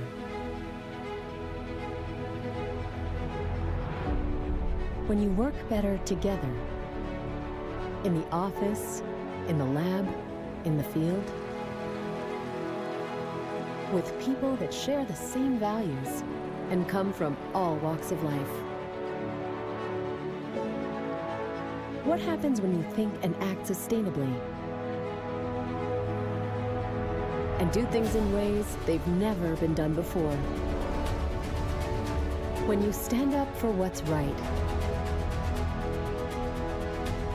when you work better together, in the office, in the lab, in the field, with people that share the same values and come from all walks of life? What happens when you think and act sustainably and do things in ways they've never been done before? When you stand up for what's right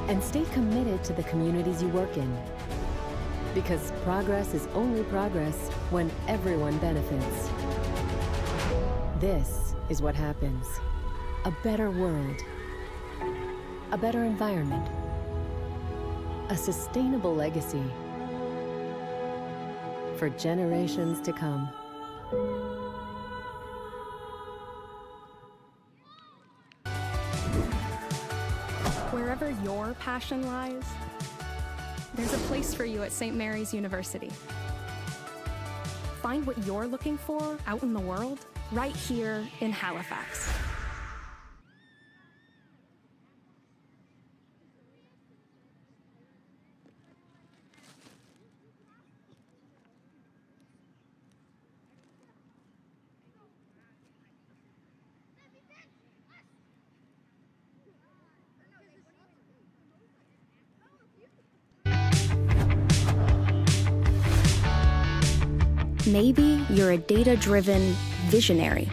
and stay committed to the communities you work in, because progress is only progress when everyone benefits. This is what happens. A better world, a better environment, a sustainable legacy for generations to come. Wherever your passion lies, there's a place for you at St. Mary's University. Find what you're looking for out in the world, right here in Halifax. Maybe you're a data-driven visionary,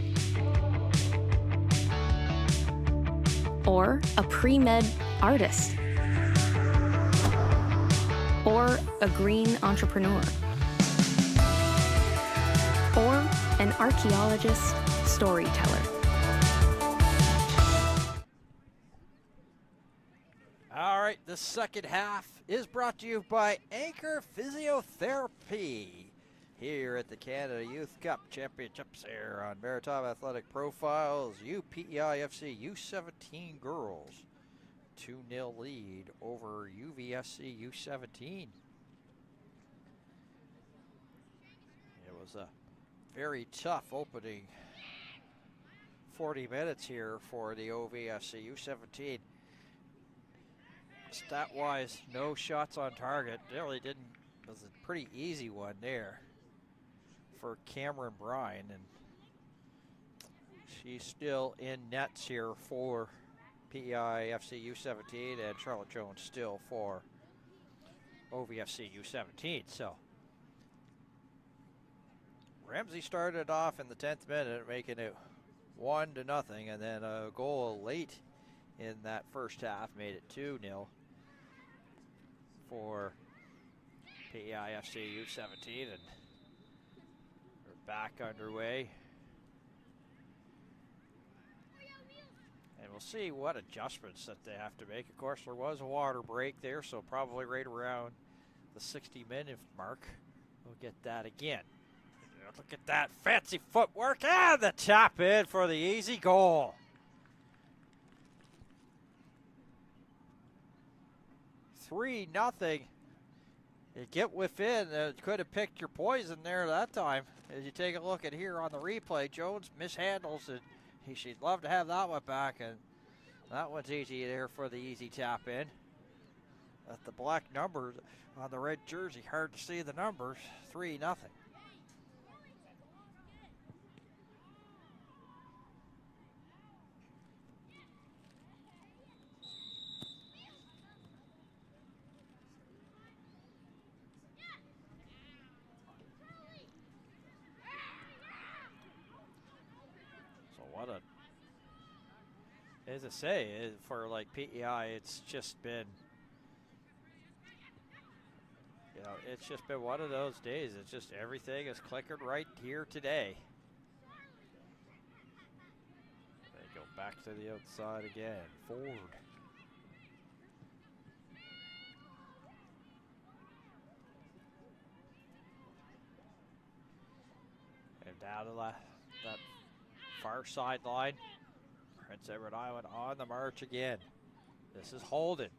or a pre-med artist, or a green entrepreneur, or an archaeologist storyteller. All right, the second half is brought to you by Anchor Physiotherapy here at the Canada Youth Cup Championships here on Maritime Athletic Profiles. PEI FC U17 girls 2-0 lead over UVSC U17. It was a very tough opening 40 minutes here for the OVFC U17. Stat-wise, no shots on target. Really didn't. It was a pretty easy one there for Cameron Bryan, and she's still in nets here for PEI FC U17, and Charlotte Jones still for OVFC U17. So Ramsey started off in the 10th minute, making it 1-0, and then a goal late in that first half made it 2-0 for PEI FC U17, and we're back underway. And we'll see what adjustments that they have to make. Of course, there was a water break there, so probably right around the 60-minute mark, we'll get that again. Look at that fancy footwork and the tap in for the easy goal. Three nothing. You get within. Could have picked your poison there that time. As you take a look at here on the replay, Jones mishandles it. She'd love to have that one back, and that one's easy there for the easy tap in. At the black numbers on the red jersey, hard to see the numbers. 3-0. As I say, for like PEI, it's just been, it's just been one of those days. It's just everything is clicking right here today. They go back to the outside again. Ford. And down to that far sideline. Prince Edward Island on the march again. This is Holden.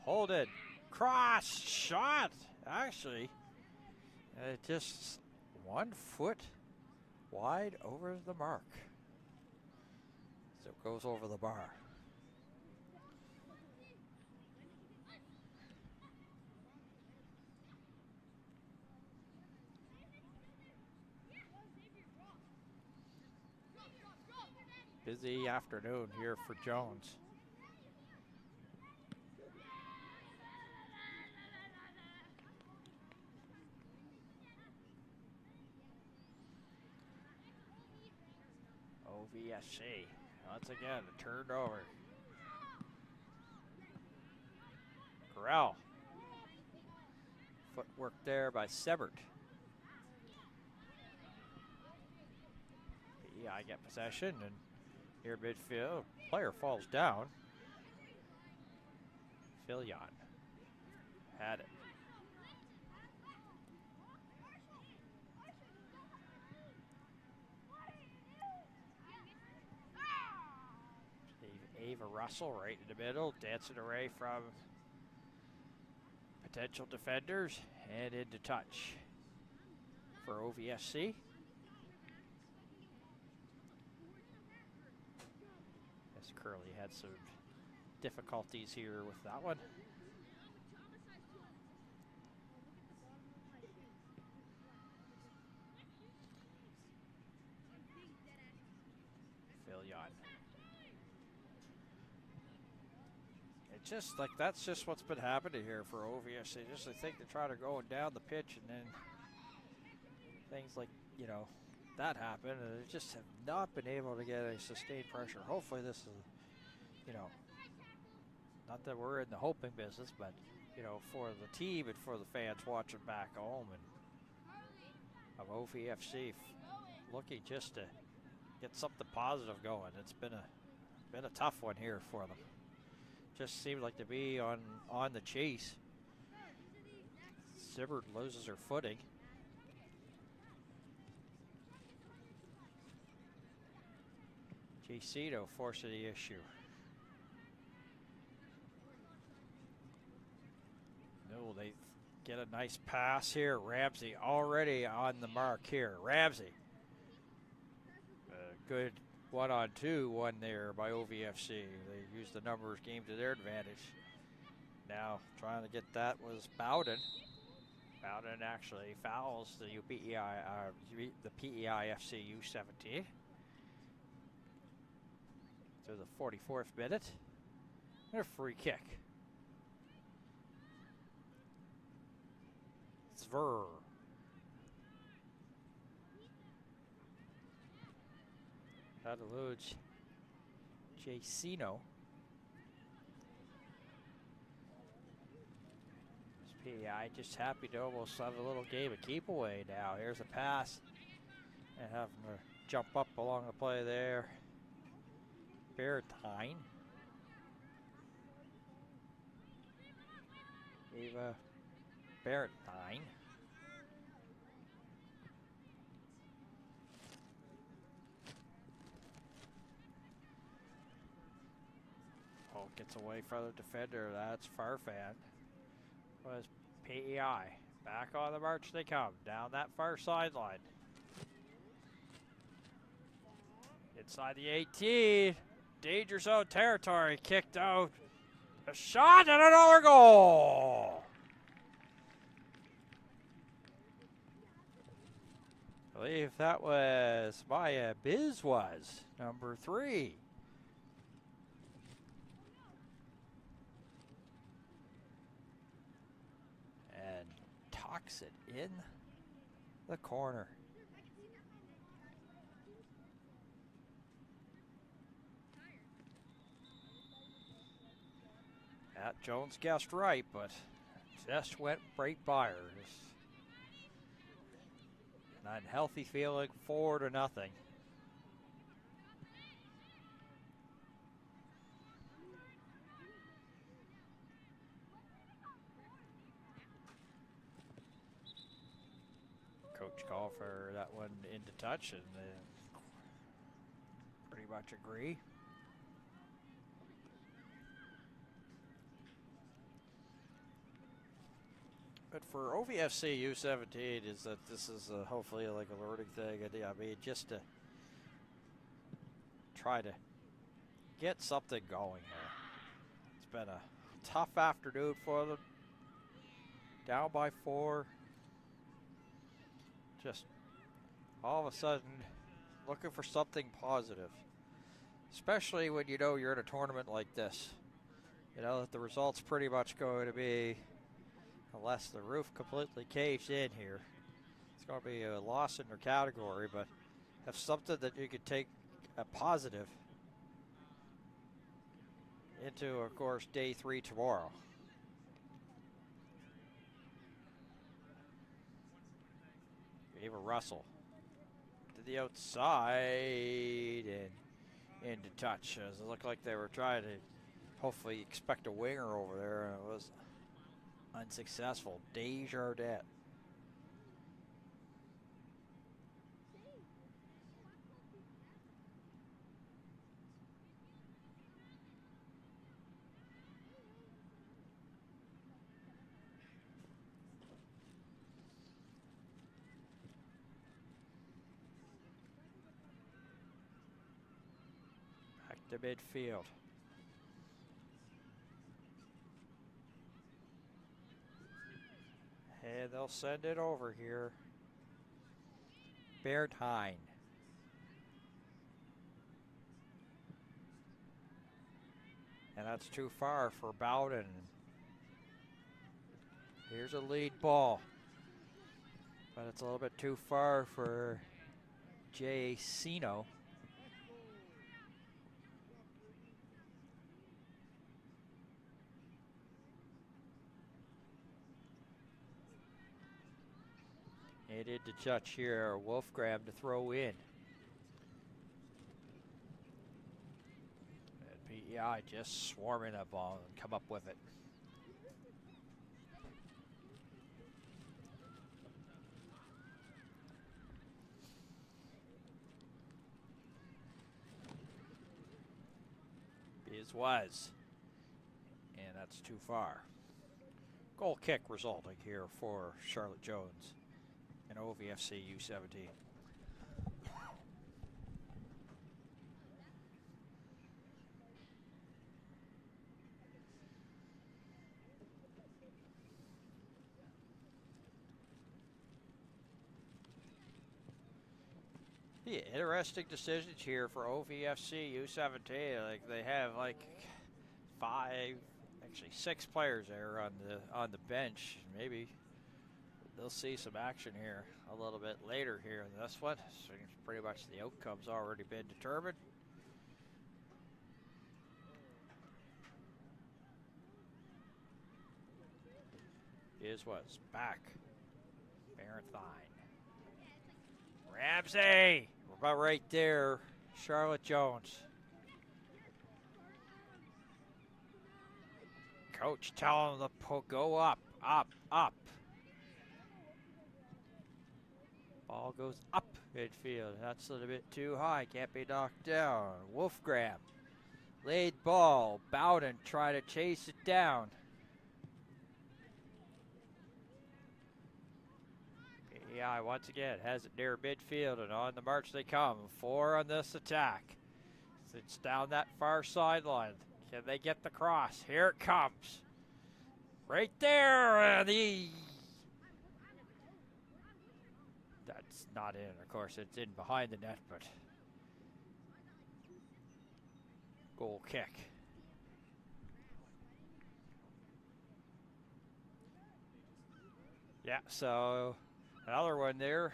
Holden. Cross shot. Actually, just 1 foot wide over the mark. So it goes over the bar. Busy afternoon here for Jones. OVFC, once again, turned over. Corral. Footwork there by Sebert. PEI get possession, and here midfield, player falls down. Filion had it. Ava Russell right in the middle, dancing away from potential defenders and into touch for OVFC. As Curley had some difficulties here with that one. Filion. Just like that's just what's been happening here for OVFC. Just I think they're trying to go down the pitch, and then things like that happen, and they just have not been able to get a sustained pressure. Hopefully, this is not that we're in the hoping business, but for the team and for the fans watching back home and of OVFC looking just to get something positive going. It's been a tough one here for them. Just seemed like to be on the chase. Sibbert loses her footing. Jacito forcing the issue. No, they get a nice pass here. Ramsey already on the mark here. Ramsey. Good 1-on-2 one there by OVFC. They used the numbers game to their advantage. Now trying to get that was Bowden. Bowden actually fouls the PEI FC U17 to the 44th minute. And a free kick. Zver. Cataluge Jacino. PEI just happy to almost have a little game of keep away now. Here's a pass and have them jump up along the play there. Barrettine. Ava Barrettine. Oh, gets away from the defender. That's Farfan. Was PEI. Back on the march they come. Down that far sideline. Inside the 18. Danger zone territory. Kicked out. A shot and another goal. I believe that was Maya Biz was number 3. And tucks it in the corner. Jones guessed right, but just went right by her. Just an unhealthy feeling, 4-0. coach call for that one into touch, and pretty much agree. But for OVFC U17 is that this is hopefully like a learning thing. And I mean, just to try to get something going here. It's been a tough afternoon for them. Down by 4. Just all of a sudden looking for something positive. Especially when you know you're in a tournament like this. You know that the result's pretty much going to be, unless the roof completely caves in here, it's going to be a loss in their category, but have something that you could take a positive into, of course, day 3 tomorrow. Ava Russell to the outside and into touch. As it looked like they were trying to hopefully expect a winger over there, and it was unsuccessful. Desjardins. Back to midfield. And they'll send it over here. Bertheim. And that's too far for Bowden. Here's a lead ball. But it's a little bit too far for Jay Sino. And into touch here, Wolfgram to throw in. And PEI just swarming that ball and come up with it. Biz was. And that's too far. Goal kick resulting here for Charlotte Jones and OVFC U17. Yeah, interesting decisions here for OVFC U17. Like they have like 6 players there on the bench. Maybe they'll see some action here a little bit later here in this one. So pretty much the outcome's already been determined. Was back. Bertheim. Ramsey! We're about right there. Charlotte Jones. Coach telling them to go up, up, up. Ball goes up midfield. That's a little bit too high. Can't be knocked down. Wolfgram. Laid ball. Bowden try to chase it down. PEI once again has it near midfield, and on the march they come. 4 on this attack. It's down that far sideline. Can they get the cross? Here it comes. Right there. And that's not in. Of course, it's in behind the net, but goal kick. Yeah, so another one there.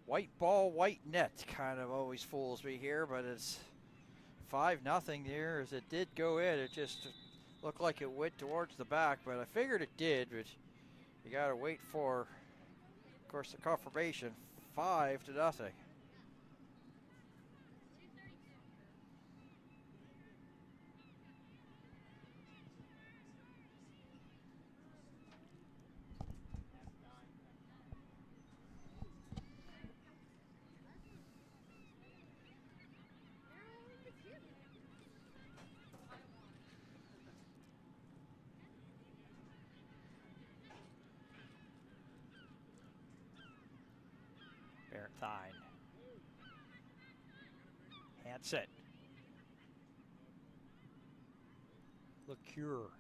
White ball, white net kind of always fools me here, but it's 5-0 there. As it did go in, it just looked like it went towards the back, but I figured it did, but you got to wait for, of course, the confirmation. 5-0. Thine. Hanset. Liqueur.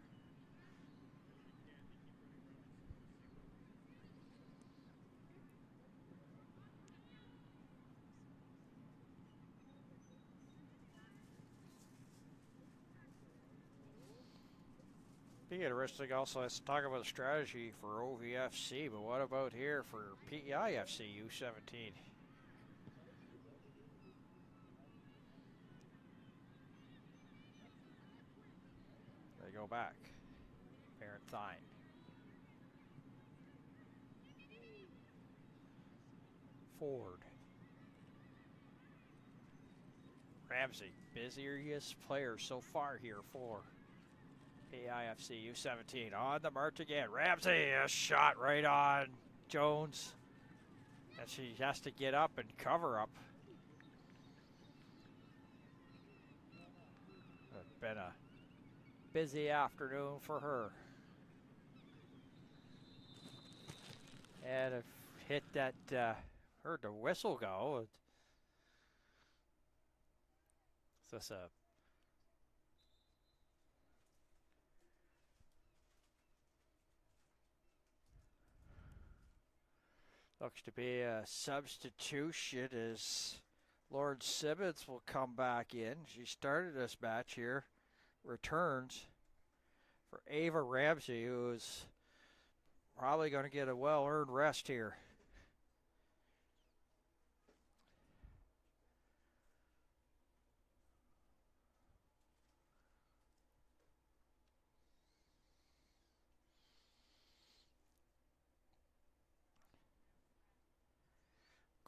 Be interesting also, let's talk about the strategy for OVFC, but what about here for PEI FC U17? They go back. Thine. Ford. Ramsey, busiest player so far here for PEIFC U17. On the march again. Ramsey, a shot right on Jones. And she has to get up and cover up. It's been a busy afternoon for her. And I've hit that, heard the whistle go. Is this a looks to be a substitution as Lauren Simmons will come back in. She started this match here. Returns for Ava Ramsey, who is probably going to get a well-earned rest here.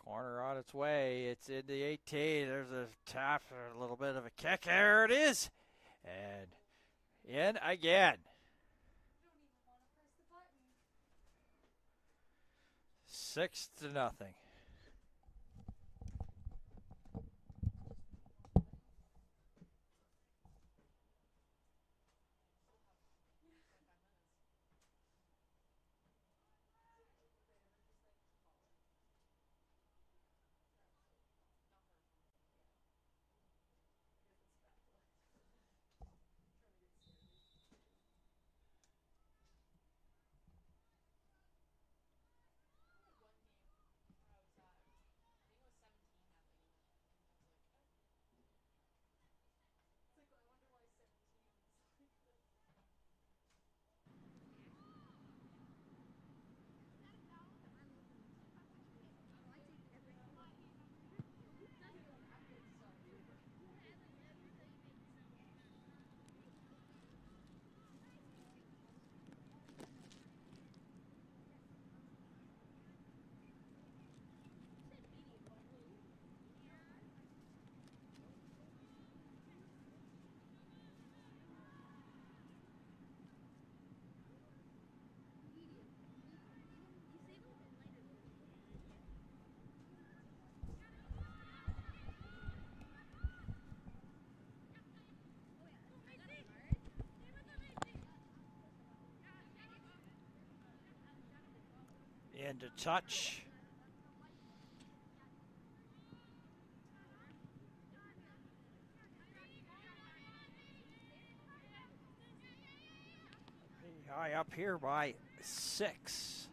Corner on its way. It's in the 18. There's a tap, a little bit of a kick. There it is. And in again. 6-0. Into touch. High up here by 6-0.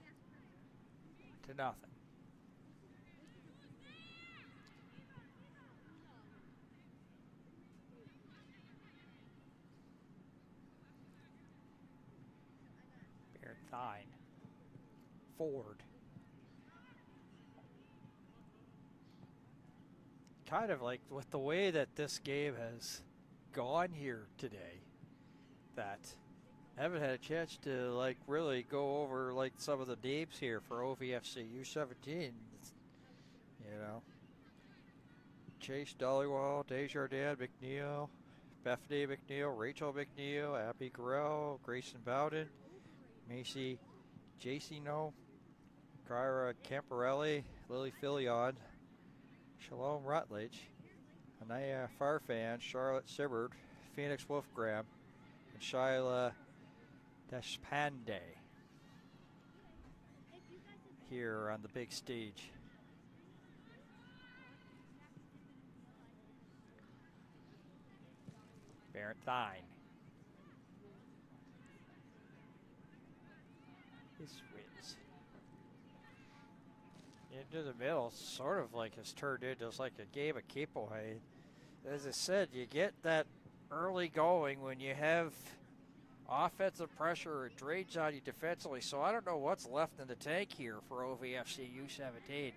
Thine. Ford. Kind of like with the way that this game has gone here today, that I haven't had a chance to like really go over like some of the names here for OVFC U17. You know, Chase Dollywall, Desjardins McNeil, Bethany McNeil, Rachel McNeil, Abby Garrell, Grayson Bowden, Macy Jacino, Kyra Camparelli, Lily Filion, Shalom Rutledge, Anaya Farfan, Charlotte Sibbard, Phoenix Wolfgram, and Shyla Deshpande here on the big stage. aren't thine. His wins. Into the middle, sort of like has turned into just like a game of Kipohe. As I said, you get that early going when you have offensive pressure or drains on you defensively. So I don't know what's left in the tank here for OVFC U17.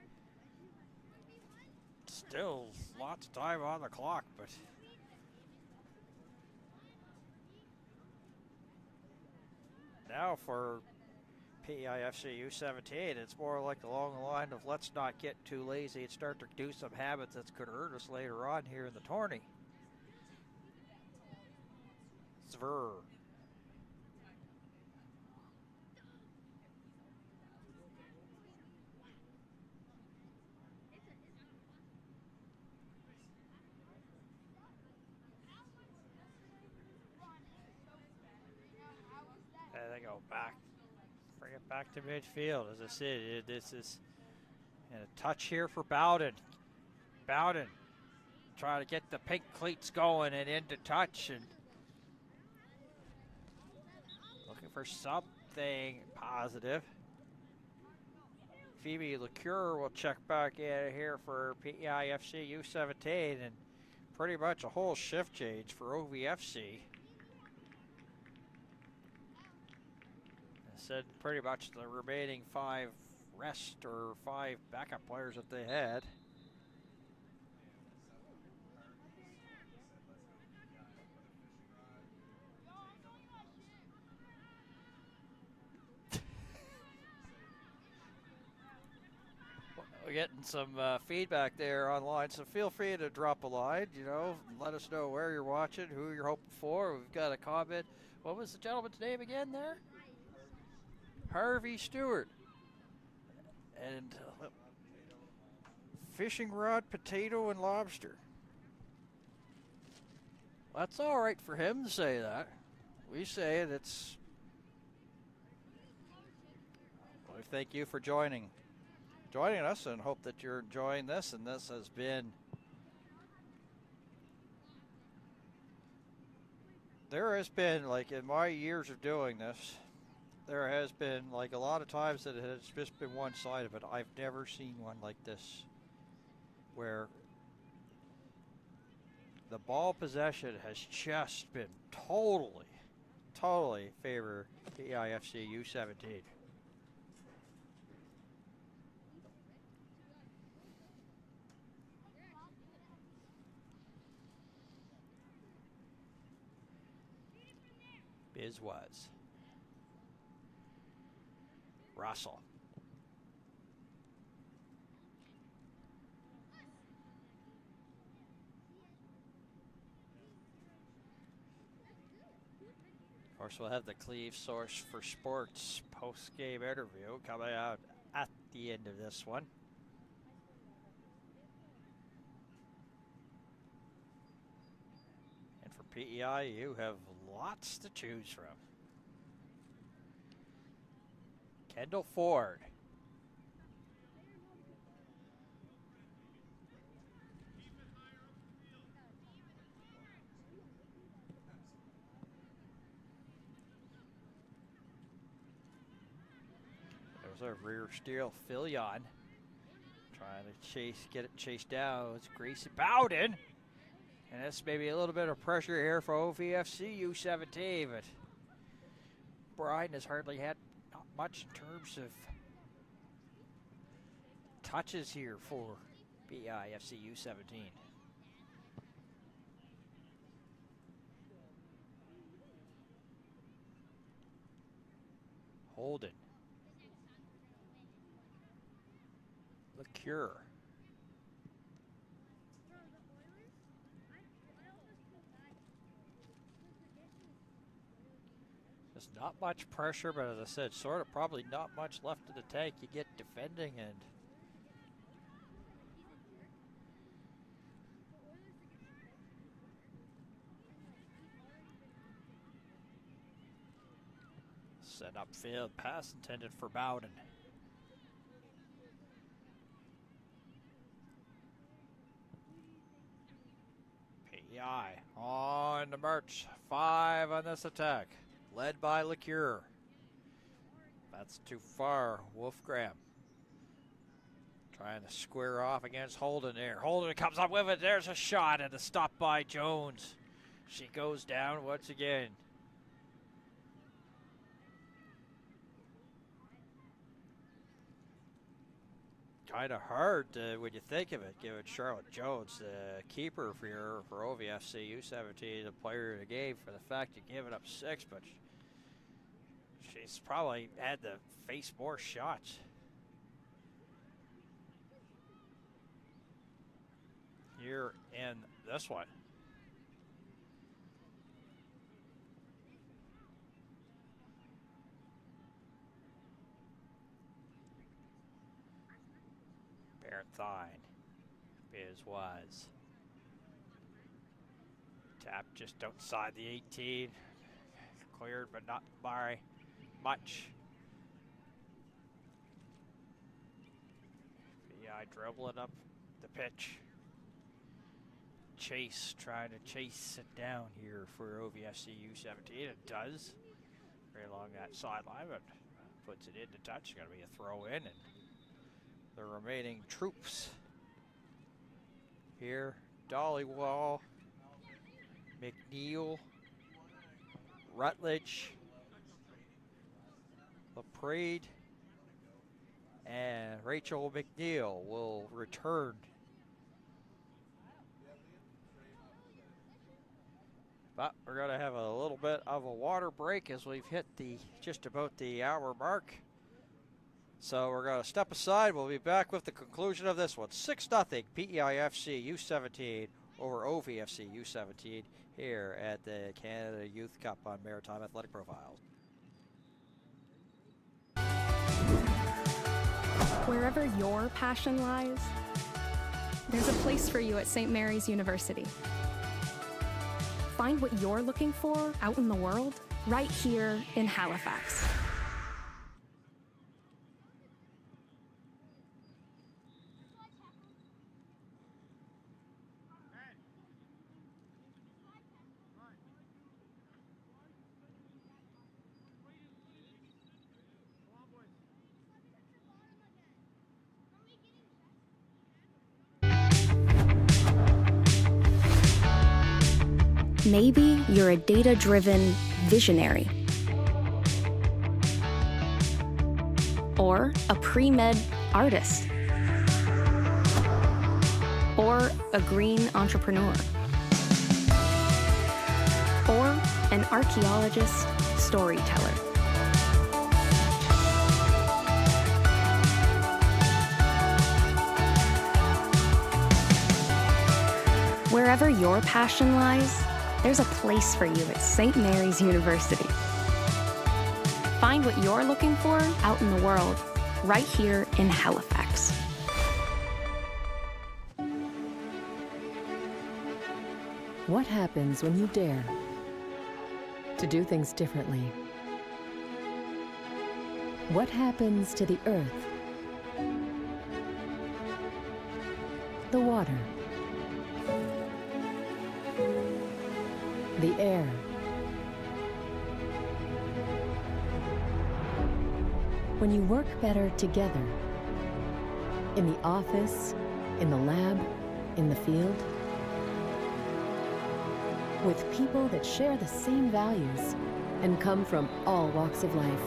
Still lots of time on the clock, but now for PEI FC U17, it's more like along the line of let's not get too lazy and start to do some habits that could hurt us later on here in the tourney. Zver. And they go back. Bring it back to midfield. As I said, this is a touch here for Bowden. Bowden trying to get the pink cleats going and into touch and looking for something positive. Phoebe LaCure will check back in here for PEI FC U17 and pretty much a whole shift change for OVFC. Said pretty much the remaining 5 rest or 5 backup players that they had. We're getting some feedback there online, so feel free to drop a line, you know, let us know where you're watching, who you're hoping for. We've got a comment. What was the gentleman's name again there? Harvey Stewart. And fishing rod, potato, and lobster. That's all right for him to say that. We say it, it's... Well, thank you for joining us and hope that you're enjoying this. And this has been... There has been, like in my years of doing this, there has been like a lot of times that it has just been one-sided, but I've never seen one like this where the ball possession has just been totally favor PEIFC U17. Biz was. Russell. Of course, we'll have the Cleve Source for Sports post-game interview coming out at the end of this one. And for PEI, you have lots to choose from. Kendall Ford. There's our rear steel Filion. Trying to get it chased down. It's Gracie Bowden. And that's maybe a little bit of pressure here for OVFC U17, but Brian has hardly had not much in terms of touches here for PEIFC U17. Holden. LaCure. There's not much pressure, but as I said, sort of probably not much left in the tank. You get defending and set up field pass intended for Bowden. PEI on the march. 5 on this attack. Led by Liqueur. That's too far. Wolf Graham. Trying to square off against Holden there. Holden comes up with it. There's a shot and a stop by Jones. She goes down once again. Kind of hard when you think of it, given Charlotte Jones, the keeper for OVFC U17, the player of the game, for the fact of giving up 6, but she's probably had to face more shots. Here in this one. Thine. Biz was. Tap just outside the 18. Cleared, but not by much. PEI dribbling up the pitch. Chase, trying to chase it down here for OVFC U17. It does. Very along that sideline, but puts it into touch. Going to be a throw in, and the remaining troops here: Dollywall, McNeil, Rutledge, LaPrade, and Rachel McNeil will return. But we're going to have a little bit of a water break as we've hit just about the hour mark. So we're going to step aside. We'll be back with the conclusion of this one. 6-0 PEIFC U17 over OVFC U17 here at the Canada Youth Cup on Maritime Athletic Profiles. Wherever your passion lies, there's a place for you at St. Mary's University. Find what you're looking for out in the world, right here in Halifax. Maybe you're a data-driven visionary, or a pre-med artist, or a green entrepreneur, or an archaeologist storyteller. Wherever your passion lies, there's a place for you at St. Mary's University. Find what you're looking for out in the world, right here in Halifax. What happens when you dare to do things differently? What happens to the earth, the water, the air, when you work better together, in the office, in the lab, in the field, with people that share the same values and come from all walks of life.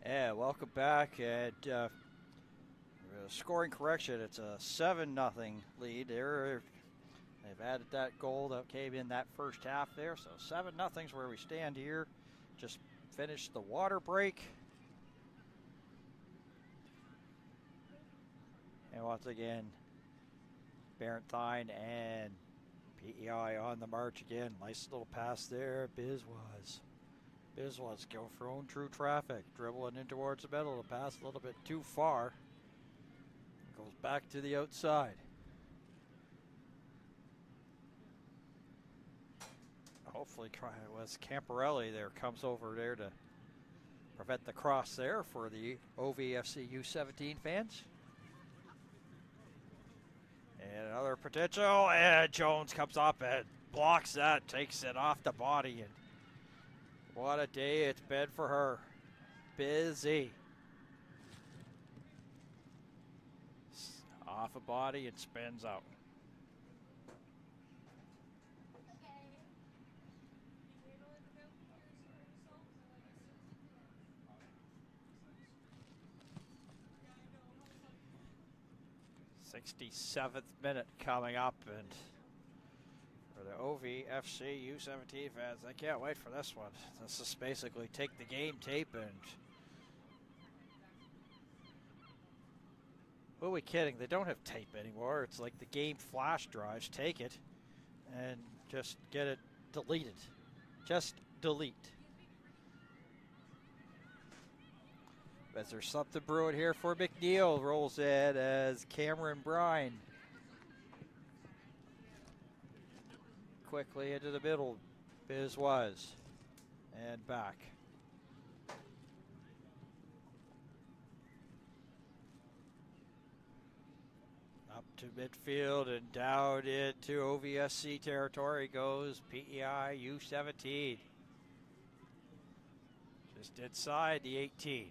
Yeah, welcome back. And scoring correction, it's a 7-0 lead. They've added that goal that came in that first half there, so 7-0's where we stand here. Just finished the water break. And once again, Barenthine and PEI on the march again. Nice little pass there. Biz was going thrown through traffic, dribbling in towards the middle. The pass a little bit too far. Goes back to the outside. Hopefully it was Camparelli there, comes over there to prevent the cross there for the OVFC U17 fans. And another potential, and Jones comes up and blocks that, takes it off the body, and what a day it's been for her. Busy. Off a body and spins out. '67th minute coming up, and for the OVFC U17 fans, I can't wait for this one. This is basically take the game tape and who are we kidding? They don't have tape anymore. It's like the game flash drives. Take it and just get it deleted. Just delete. But there's something brewing here for McNeil. Rolls in as Cameron Brine. Quickly into the middle. Biz was. And back. Up to midfield and down into OVSC territory goes PEI U17. Just inside the 18.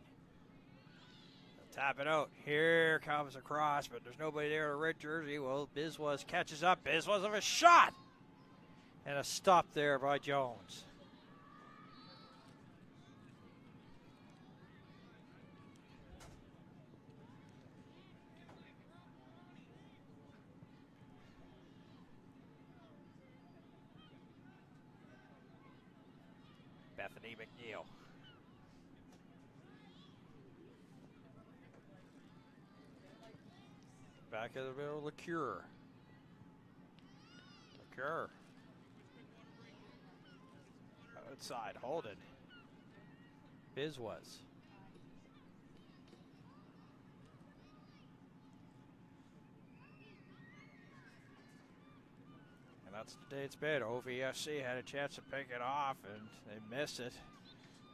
Tap it out. Here comes across, but there's nobody there to red jersey. Well, Bizwas catches up. Bizwas of a shot! And a stop there by Jones. Bethany McNeil. Back in the middle, LeCure. LeCure. Outside, Holden. Biz was. And that's the day it's been. OVFC had a chance to pick it off, and they missed it.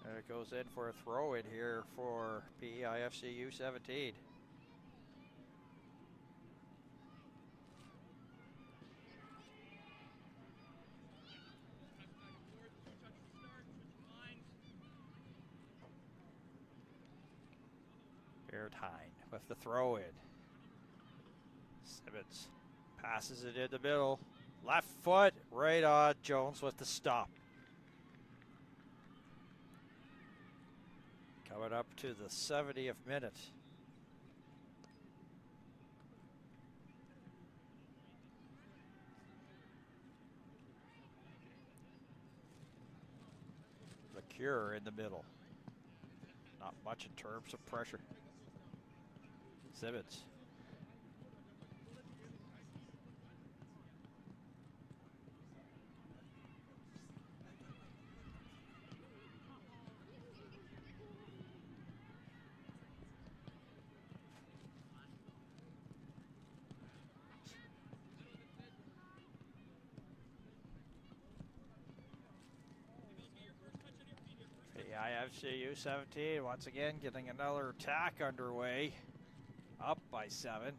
And it goes in for a throw in here for PEIFC U17. Beartine with the throw in. Simmons passes it in the middle. Left foot, right on. Jones with the stop. Coming up to the 70th minute. LeCure in the middle. Not much in terms of pressure. Simmons. PEIFC U17 once again getting another attack underway. Up by 7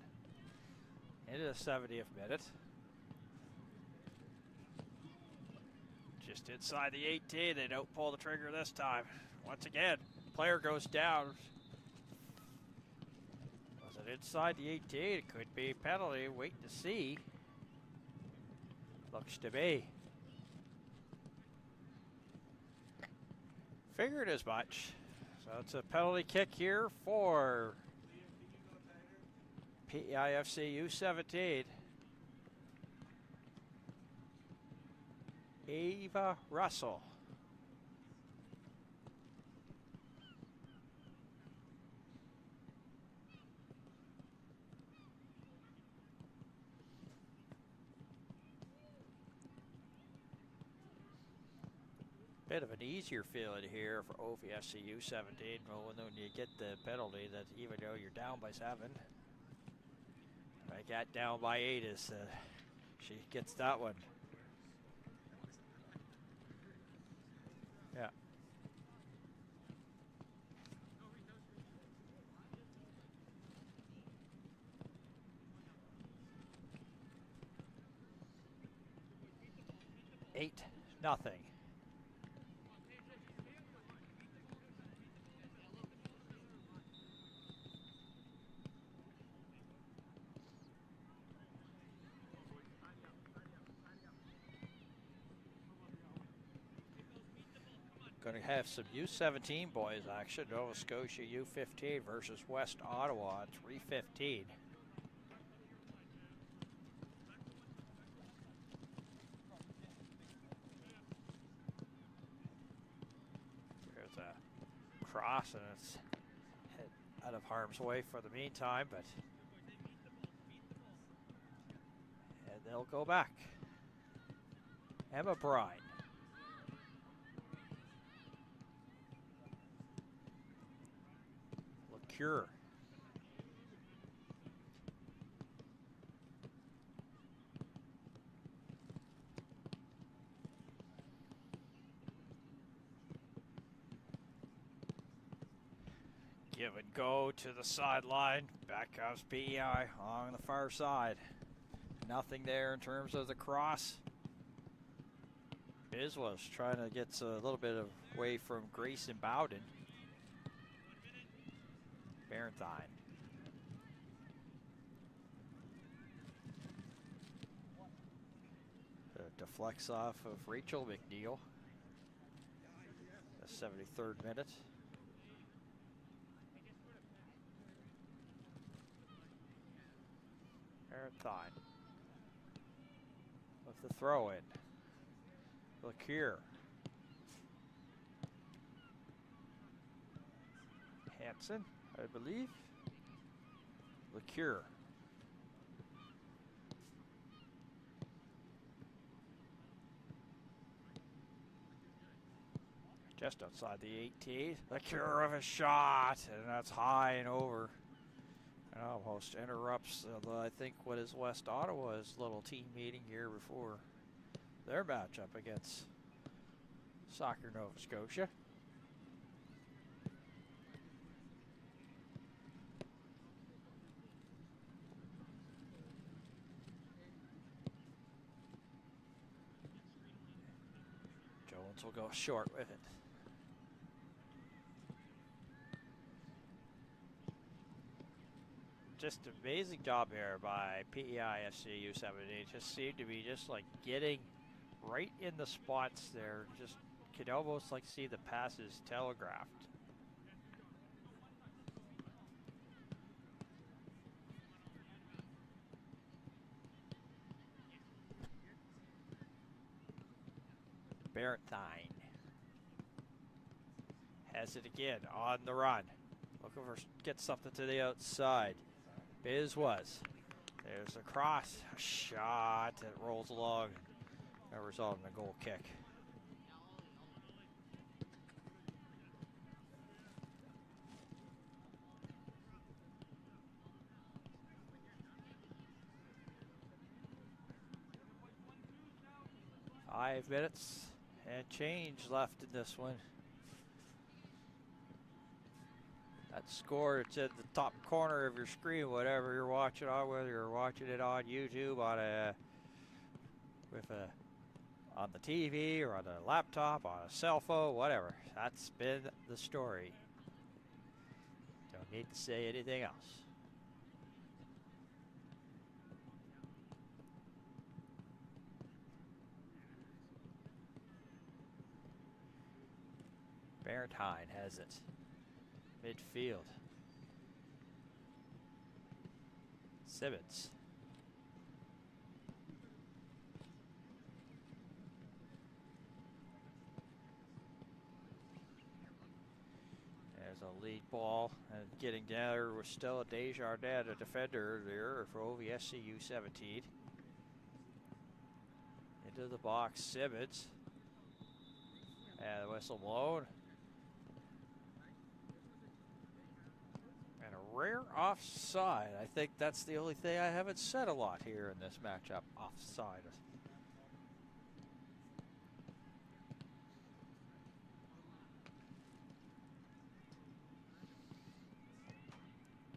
into the 70th minute. Just inside the 18, they don't pull the trigger this time. Once again, player goes down. Was it inside the 18? It could be a penalty. Wait to see. Looks to be. Figured as much. So it's a penalty kick here for PEIFC U17. Ava Russell. Bit of an easier feeling here for OVFC U17. Well, when you get the penalty, that even though you're down by 7. I got down by 8 as she gets that one. Yeah. 8-0. Going to have some U17 boys action. Nova Scotia U15 versus West Ottawa at 3:15. There's a cross and it's hit out of harm's way for the meantime, but and they'll go back. Emma Brine. Cure. Give and go to the sideline. Back comes PEI on the far side. Nothing there in terms of the cross. Biz was trying to get a little bit away from Grace and Bowden. Barentine. Deflects off of Rachel McNeil. The 73rd minute. Barentine. With the throw in. Look here. Hanson, I believe. LeCure. Just outside the 18. LeCure of a shot, and that's high and over. And almost interrupts, I think, what is West Ottawa's little team meeting here before their matchup against Soccer Nova Scotia. Jones will go short with it. Just amazing job here by PEI FC U17. Just seemed to be just like getting right in the spots there. Just could almost like see the passes telegraphed. Barentine has it again on the run. Looking for get something to the outside. Biz was. There's a cross, a shot that rolls along. That result in a goal kick. Five minutes and change left in this one. That score, it's at the top corner of your screen, whatever you're watching on, whether you're watching it on YouTube, on on the TV or on a laptop, on a cell phone, whatever. That's been the story. Don't need to say anything else. Barentine has it. Midfield. Simmons. There's a lead ball and getting down there was still a Desjardins, a defender there for OVFC U17. Into the box, Simmons. And the whistle blown. Rare offside. I think that's the only thing I haven't said a lot here in this matchup. Offside.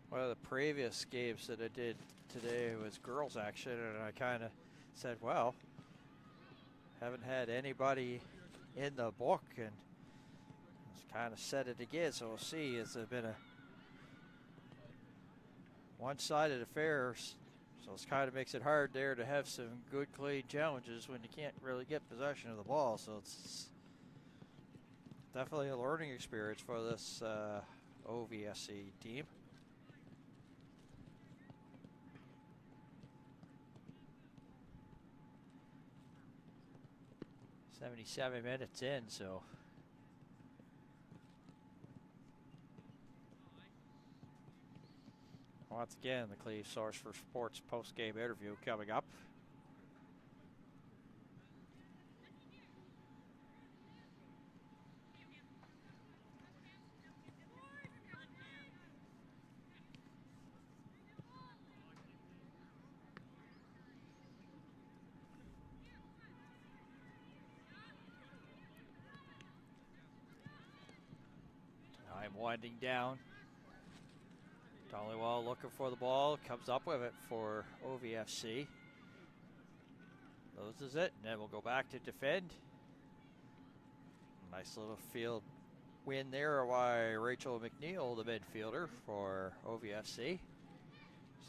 One of the previous games that I did today was girls action, and I kind of said, well, haven't had anybody in the book, and it's kind of set it again. So we'll see. It's been a one-sided affair, so it kind of makes it hard there to have some good, clean challenges when you can't really get possession of the ball. So it's definitely a learning experience for this OVFC team. "77 minutes in, so once again, the Cleve Source for Sports post-game interview coming up. Time winding down. Dollywall looking for the ball, comes up with it for OVFC. Loses it, and then we'll go back to defend. Nice little field win there by Rachel McNeil, the midfielder for OVFC.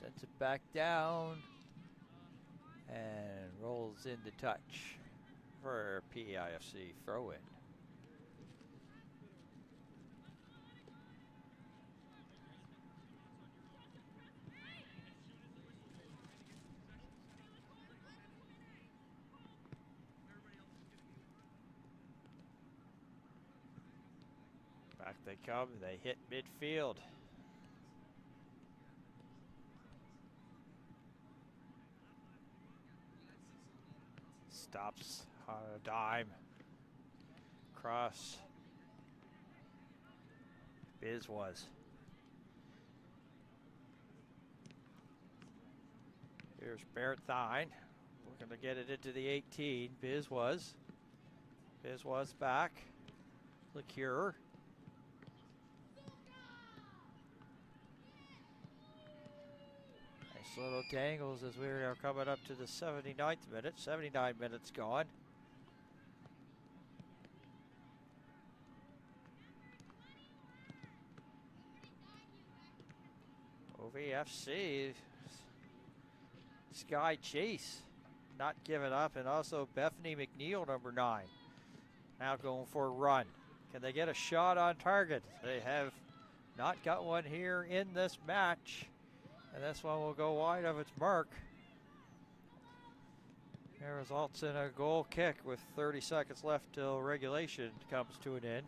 Sends it back down and rolls into touch for PEIFC throw-in. Back they come, they hit midfield. Stops on a dime. Cross. Biz was. Here's Barrett Thine. We're going to get it into the 18. Biz was. Biz was back. LeCure. Little dangles as we are coming up to the 79th minute. 79 minutes gone. OVFC, Sky Chase, not giving up, and also Bethany McNeil, number 9, now going for a run. Can they get a shot on target? They have not got one here in this match. And this one will go wide of its mark. It results in a goal kick with 30 seconds left till regulation comes to an end.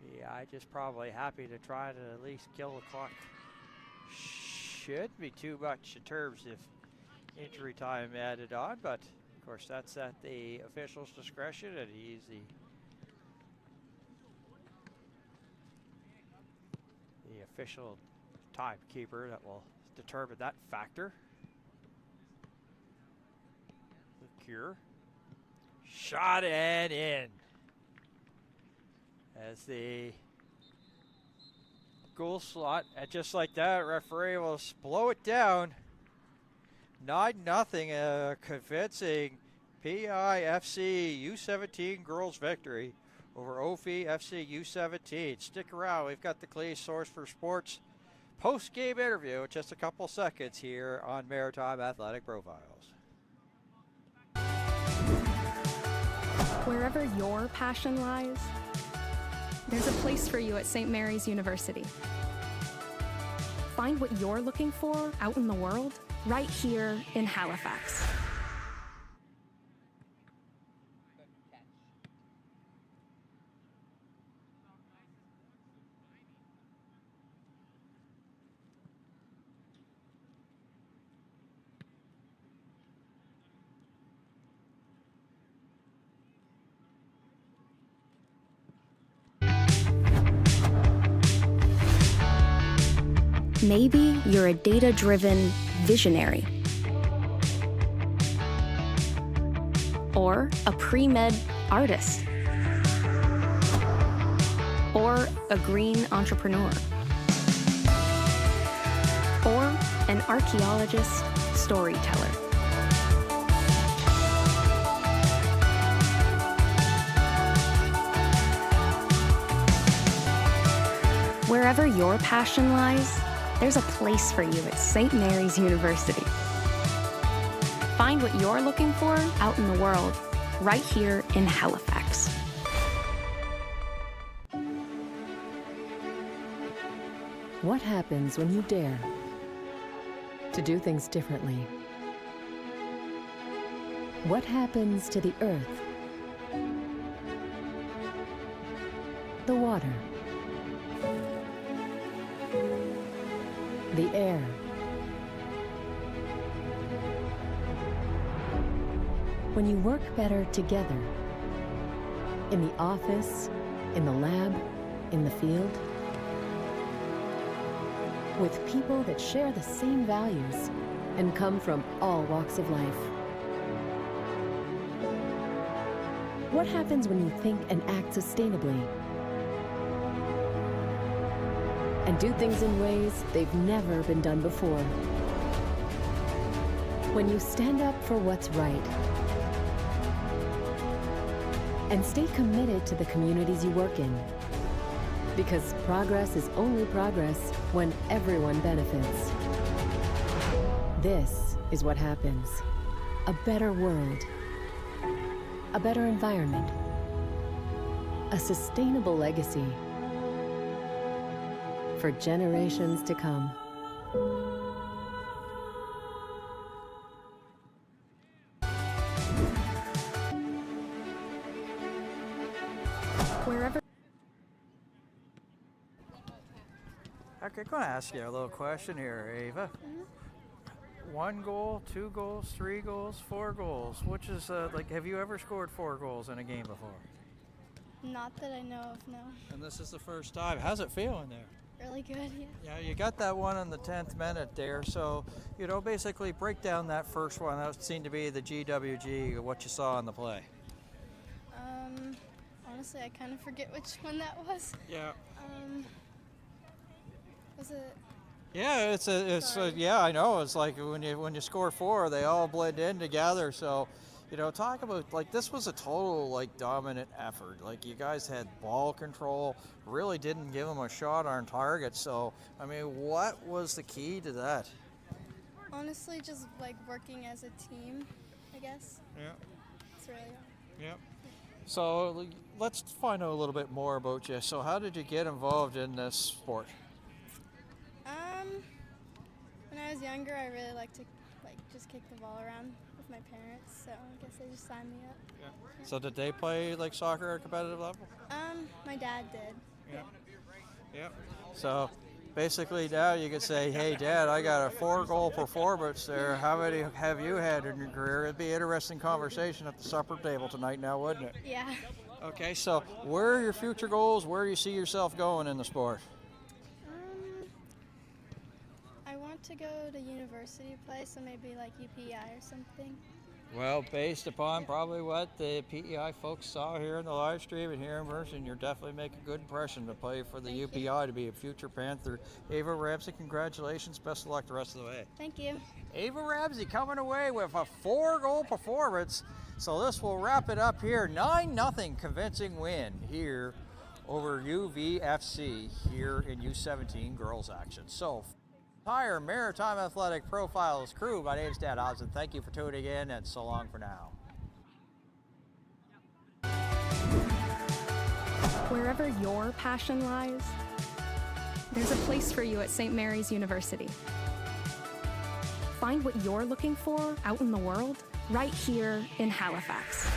PEI just probably happy to try to at least kill the clock. Should be too much in terms of injury time added on, but of course, that's at the official's discretion, and he's the official timekeeper that will determine that factor. LeCure. Shot and in. As the goal slot, and just like that, referee will blow it down. 9-0, convincing PEI U17 girls victory over OVFC U17. Stick around, we've got the Cleve Source for Sports post-game interview in just a couple seconds here on Maritime Athletic Profiles. Wherever your passion lies, there's a place for you at St. Mary's University. Find what you're looking for out in the world right here in Halifax. Maybe you're a data-driven visionary, or a pre-med artist, or or a green entrepreneur, or an archaeologist storyteller. Wherever your passion lies, there's a place for you at St. Mary's University. Find what you're looking for out in the world, right here in Halifax. What happens when you dare to do things differently? What happens to the earth, the water, the air, when you work better together, in the office, in the lab, in the field, with people that share the same values and come from all walks of life? What happens when you think and act sustainably and do things in ways they've never been done before? When you stand up for what's right and stay committed to the communities you work in, because progress is only progress when everyone benefits. This is what happens. A better world, a better environment, a sustainable legacy for generations to come. Wherever Okay, I'm going to ask you a little question here, Ava. 1 goal, 2 goals, 3 goals, 4 goals. Which is, have you ever scored 4 goals in a game before? Not that I know of, no. And this is the first time. How's it feeling there? Really good, yeah. Yeah, you got that one in the 10th minute there. So, basically break down that first one. That seemed to be the GWG, what you saw on the play. Honestly, I kind of forget which one that was. Yeah. Was it? Yeah, yeah, I know. It's like when you score 4, they all blend in together. So, talk about, this was a total, dominant effort. You guys had ball control, really didn't give them a shot on target. So, I mean, what was the key to that? Honestly, just, working as a team, I guess. Yeah. It's really hard. Yeah. So, let's find out a little bit more about you. So, how did you get involved in this sport? When I was younger, I really liked to, just kick the ball around with my parents, so I guess they just signed me up. Yeah. So did they play soccer at a competitive level? My dad did. Yeah. Yeah. So basically now you could say, hey Dad, I got a 4-goal performance there. How many have you had in your career? It'd be an interesting conversation at the supper table tonight now, wouldn't it? Yeah. Okay, so where are your future goals? Where do you see yourself going in the sport? I want to go to university play, so maybe UPEI or something. Well, based upon probably what the PEI folks saw here in the live stream and here in person, you're definitely making a good impression to play for the UPEI to be a future Panther. Ava Ramsey, congratulations. Best of luck the rest of the way. Thank you. Ava Ramsey coming away with a 4-goal performance. So this will wrap it up here. 9-0 convincing win here over UVFC here in U17 girls action. So entire Maritime Athletic Profiles crew, my name's Dan Hobson. Thank you for tuning in, and so long for now. Wherever your passion lies, there's a place for you at St. Mary's University. Find what you're looking for out in the world, right here in Halifax.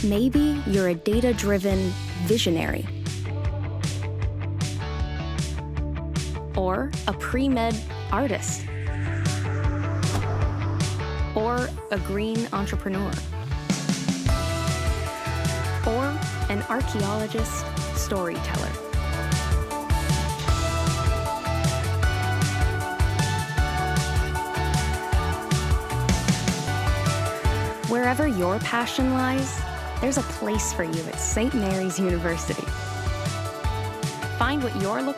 Maybe you're a data-driven visionary, or a pre-med artist. or a green entrepreneur, or an archaeologist, storyteller. Wherever your passion lies, there's a place for you at St. Mary's University. Find what you're looking